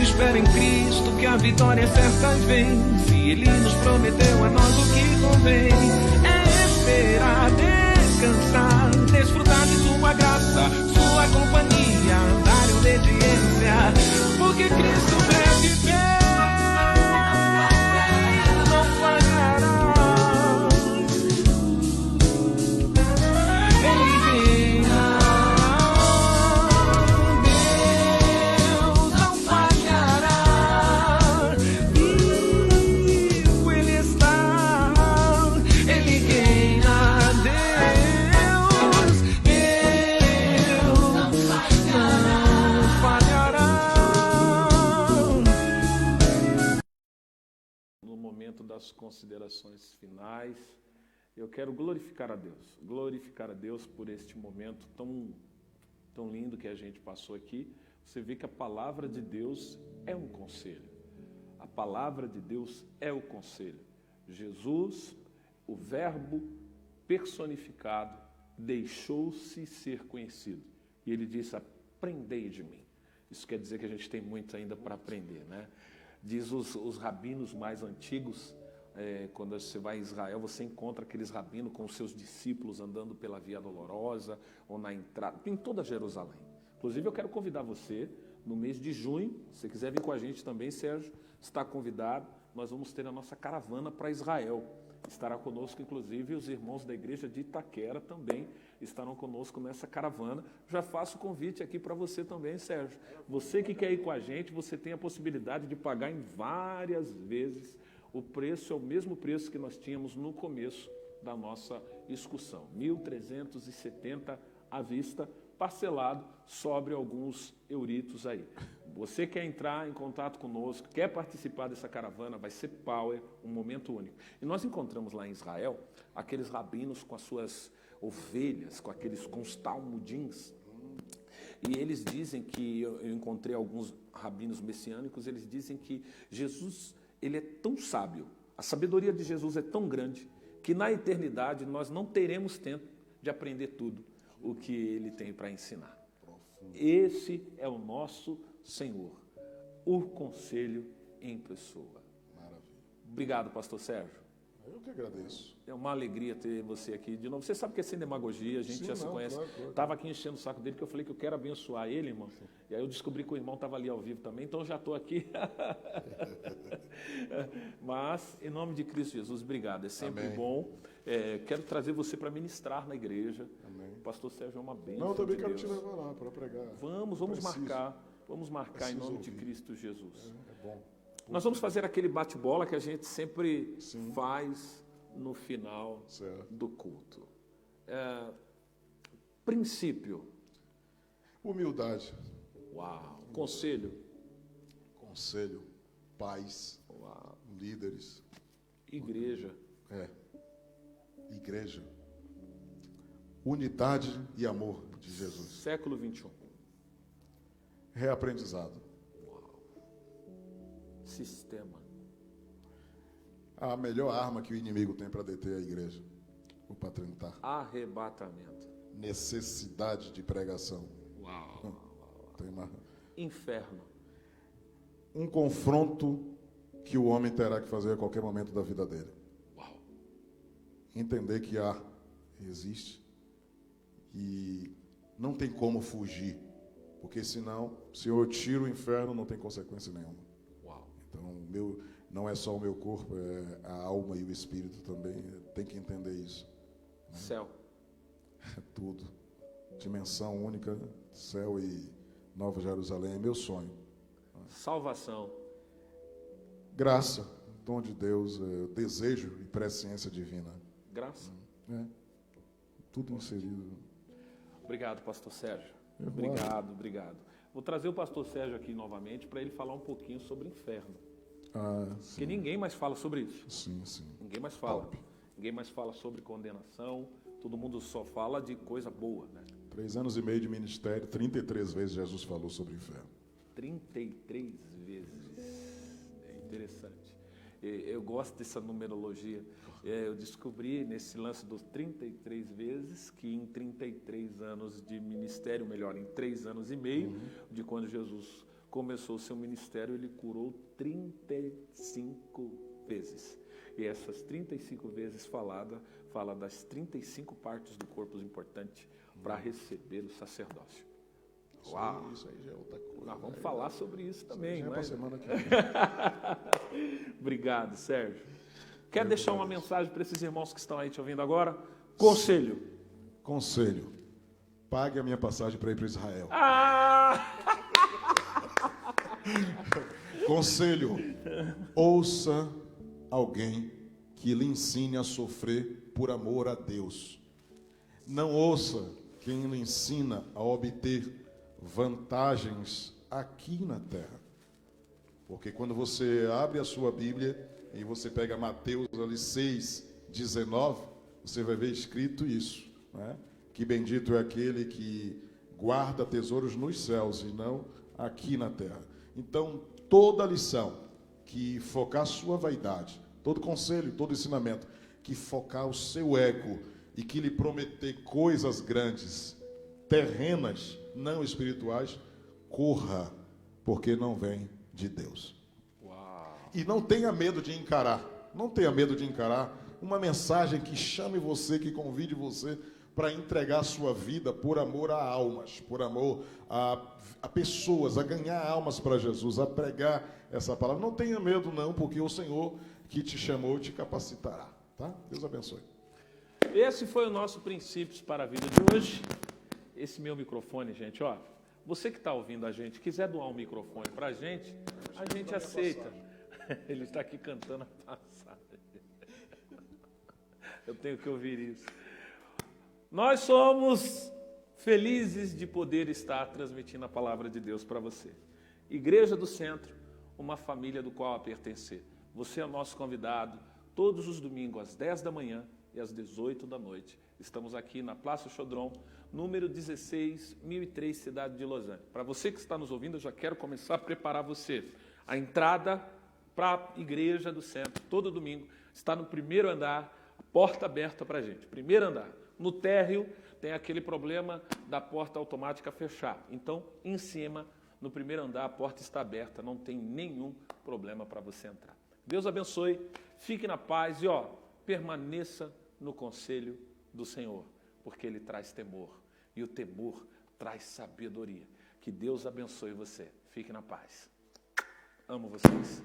Espera em Cristo que a vitória certa vem. Se Ele nos prometeu a nós o que convém, é esperar, descansar, desfrutar de Sua graça, Sua companhia, andar em obediência, porque Cristo breve vem, não falhará. Ele reina. Deus não falhará, vivo Ele está, Ele reina. Deus não falhará. No momento das considerações finais, eu quero glorificar a Deus por este momento tão lindo que a gente passou aqui. Você vê que a palavra de Deus é um conselho. A palavra de Deus é o conselho. Jesus, o Verbo personificado, deixou-se ser conhecido. E ele disse: aprendei de mim. Isso quer dizer que a gente tem muito ainda para aprender, né? Diz os rabinos mais antigos, quando você vai em Israel, você encontra aqueles rabinos com os seus discípulos andando pela Via Dolorosa ou na entrada, em toda Jerusalém. Inclusive, eu quero convidar você, no mês de junho, se você quiser vir com a gente também, Sérgio, está convidado. nós vamos ter a nossa caravana para Israel. Estará conosco, inclusive, os irmãos da igreja de Itaquera também estarão conosco nessa caravana. Já faço o convite aqui para você também, Sérgio. Você que quer ir com a gente, você tem a possibilidade de pagar em várias vezes. O preço é o mesmo preço que nós tínhamos no começo da nossa excursão. R$ 1.370 à vista, parcelado sobre alguns euritos aí. Você quer entrar em contato conosco, quer participar dessa caravana, vai ser power, um momento único. E nós encontramos lá em Israel aqueles rabinos com as suas ovelhas, com os talmudins. E eles dizem que, eu encontrei alguns rabinos messiânicos, eles dizem que Jesus, ele é tão sábio, a sabedoria de Jesus é tão grande, que na eternidade nós não teremos tempo de aprender tudo o que ele tem para ensinar. Esse é o nosso Senhor, o Conselho em pessoa. Maravilha. Obrigado, pastor Sérgio. Eu que agradeço. É uma alegria ter você aqui de novo. Você sabe que é sem demagogia, a gente Sim, já se conhece. Claro. Estava aqui enchendo o saco dele, que eu falei que eu quero abençoar ele, irmão. Sim. E aí eu descobri que o irmão estava ali ao vivo também, então eu já estou aqui. Mas, em nome de Cristo Jesus, obrigado. É sempre Amém. bom. Quero trazer você para ministrar na igreja. Amém. O pastor Sérgio é uma bênção. Não, eu também de quero Deus. te levar lá para pregar. Vamos marcar. Vamos marcar em Preciso nome de ouvir. Cristo Jesus. É bom. Nós vamos fazer aquele bate-bola que a gente sempre Sim. faz no final Certo. do culto. Princípio. Humildade, Uau. Conselho. conselho, paz, Uau. líderes, Igreja. igreja, unidade e amor de Jesus. Século 21. Reaprendizado. Sistema. A melhor arma que o inimigo tem para deter a igreja, ou para tentar. Arrebatamento. Necessidade de pregação. Uau. Tem Inferno. um confronto que o homem terá que fazer a qualquer momento da vida dele. Uau. Entender que existe e não tem como fugir, porque senão, se eu tiro o inferno, não tem consequência nenhuma. Uau. Então, não é só o meu corpo, é a alma e o espírito também, tem que entender isso. Céu. É tudo. Dimensão única, céu e Nova Jerusalém, é meu sonho. Salvação. Graça, dom de Deus, desejo e presciência divina. Graça. Tudo inserido. Obrigado, pastor Sérgio. Eu Obrigado. Vou trazer o pastor Sérgio aqui novamente para ele falar um pouquinho sobre o inferno. Porque ninguém mais fala sobre isso. Sim. Ninguém mais fala. Top. Ninguém mais fala sobre condenação. Todo mundo só fala de coisa boa, né? 3 anos e meio de ministério, 33 vezes Jesus falou sobre o inferno. 33 vezes. É interessante. Eu gosto dessa numerologia. Eu descobri nesse lance dos 33 vezes que em 33 anos de ministério, melhor, em 3 anos e meio, de quando Jesus começou o seu ministério, ele curou 35 vezes. E essas 35 vezes fala das 35 partes do corpo importantes para receber o sacerdócio. Uau! Isso aí já é outra coisa. Nós vamos falar sobre isso também. Já é Né? para semana que vem. Obrigado, Sérgio. Quer deixar uma mensagem para esses irmãos que estão aí te ouvindo agora? Conselho. Conselho. Pague a minha passagem para ir para Israel. Conselho. Ouça alguém que lhe ensine a sofrer por amor a Deus. Não ouça quem lhe ensina a obter vantagens aqui na terra. Porque quando você abre a sua Bíblia e você pega Mateus ali 6:19, você vai ver escrito isso, né? Que bendito é aquele que guarda tesouros nos céus e não aqui na terra. Então, toda lição que focar a sua vaidade, todo conselho, todo ensinamento que focar o seu ego e que lhe prometer coisas grandes, terrenas, não espirituais, corra, porque não vem de Deus. Uau. E não tenha medo de encarar uma mensagem que chame você, que convide você para entregar a sua vida por amor a almas, por amor a pessoas, a ganhar almas para Jesus, a pregar essa palavra. Não tenha medo não, porque o Senhor que te chamou te capacitará, tá? Deus abençoe. Esse foi o nosso Princípios para a Vida de hoje. Esse meu microfone, gente, ó, você que está ouvindo a gente, quiser doar um microfone para a gente aceita. Ele está aqui cantando a passagem. Eu tenho que ouvir isso. Nós somos felizes de poder estar transmitindo a palavra de Deus para você. Igreja do Centro, uma família do qual a pertencer. Você é o nosso convidado, todos os domingos, às 10 da manhã e às 18 da noite. Estamos aqui na Praça Chodron, número 16, 1003, cidade de Los Angeles. Para você que está nos ouvindo, eu já quero começar a preparar você. A entrada para a Igreja do Centro, todo domingo, está no primeiro andar, a porta aberta para a gente. Primeiro andar. No térreo, tem aquele problema da porta automática fechar. Então, em cima, no primeiro andar, a porta está aberta, não tem nenhum problema para você entrar. Deus abençoe, fique na paz e, permaneça no conselho do Senhor, porque Ele traz temor, e o temor traz sabedoria. Que Deus abençoe você. Fique na paz. Amo vocês.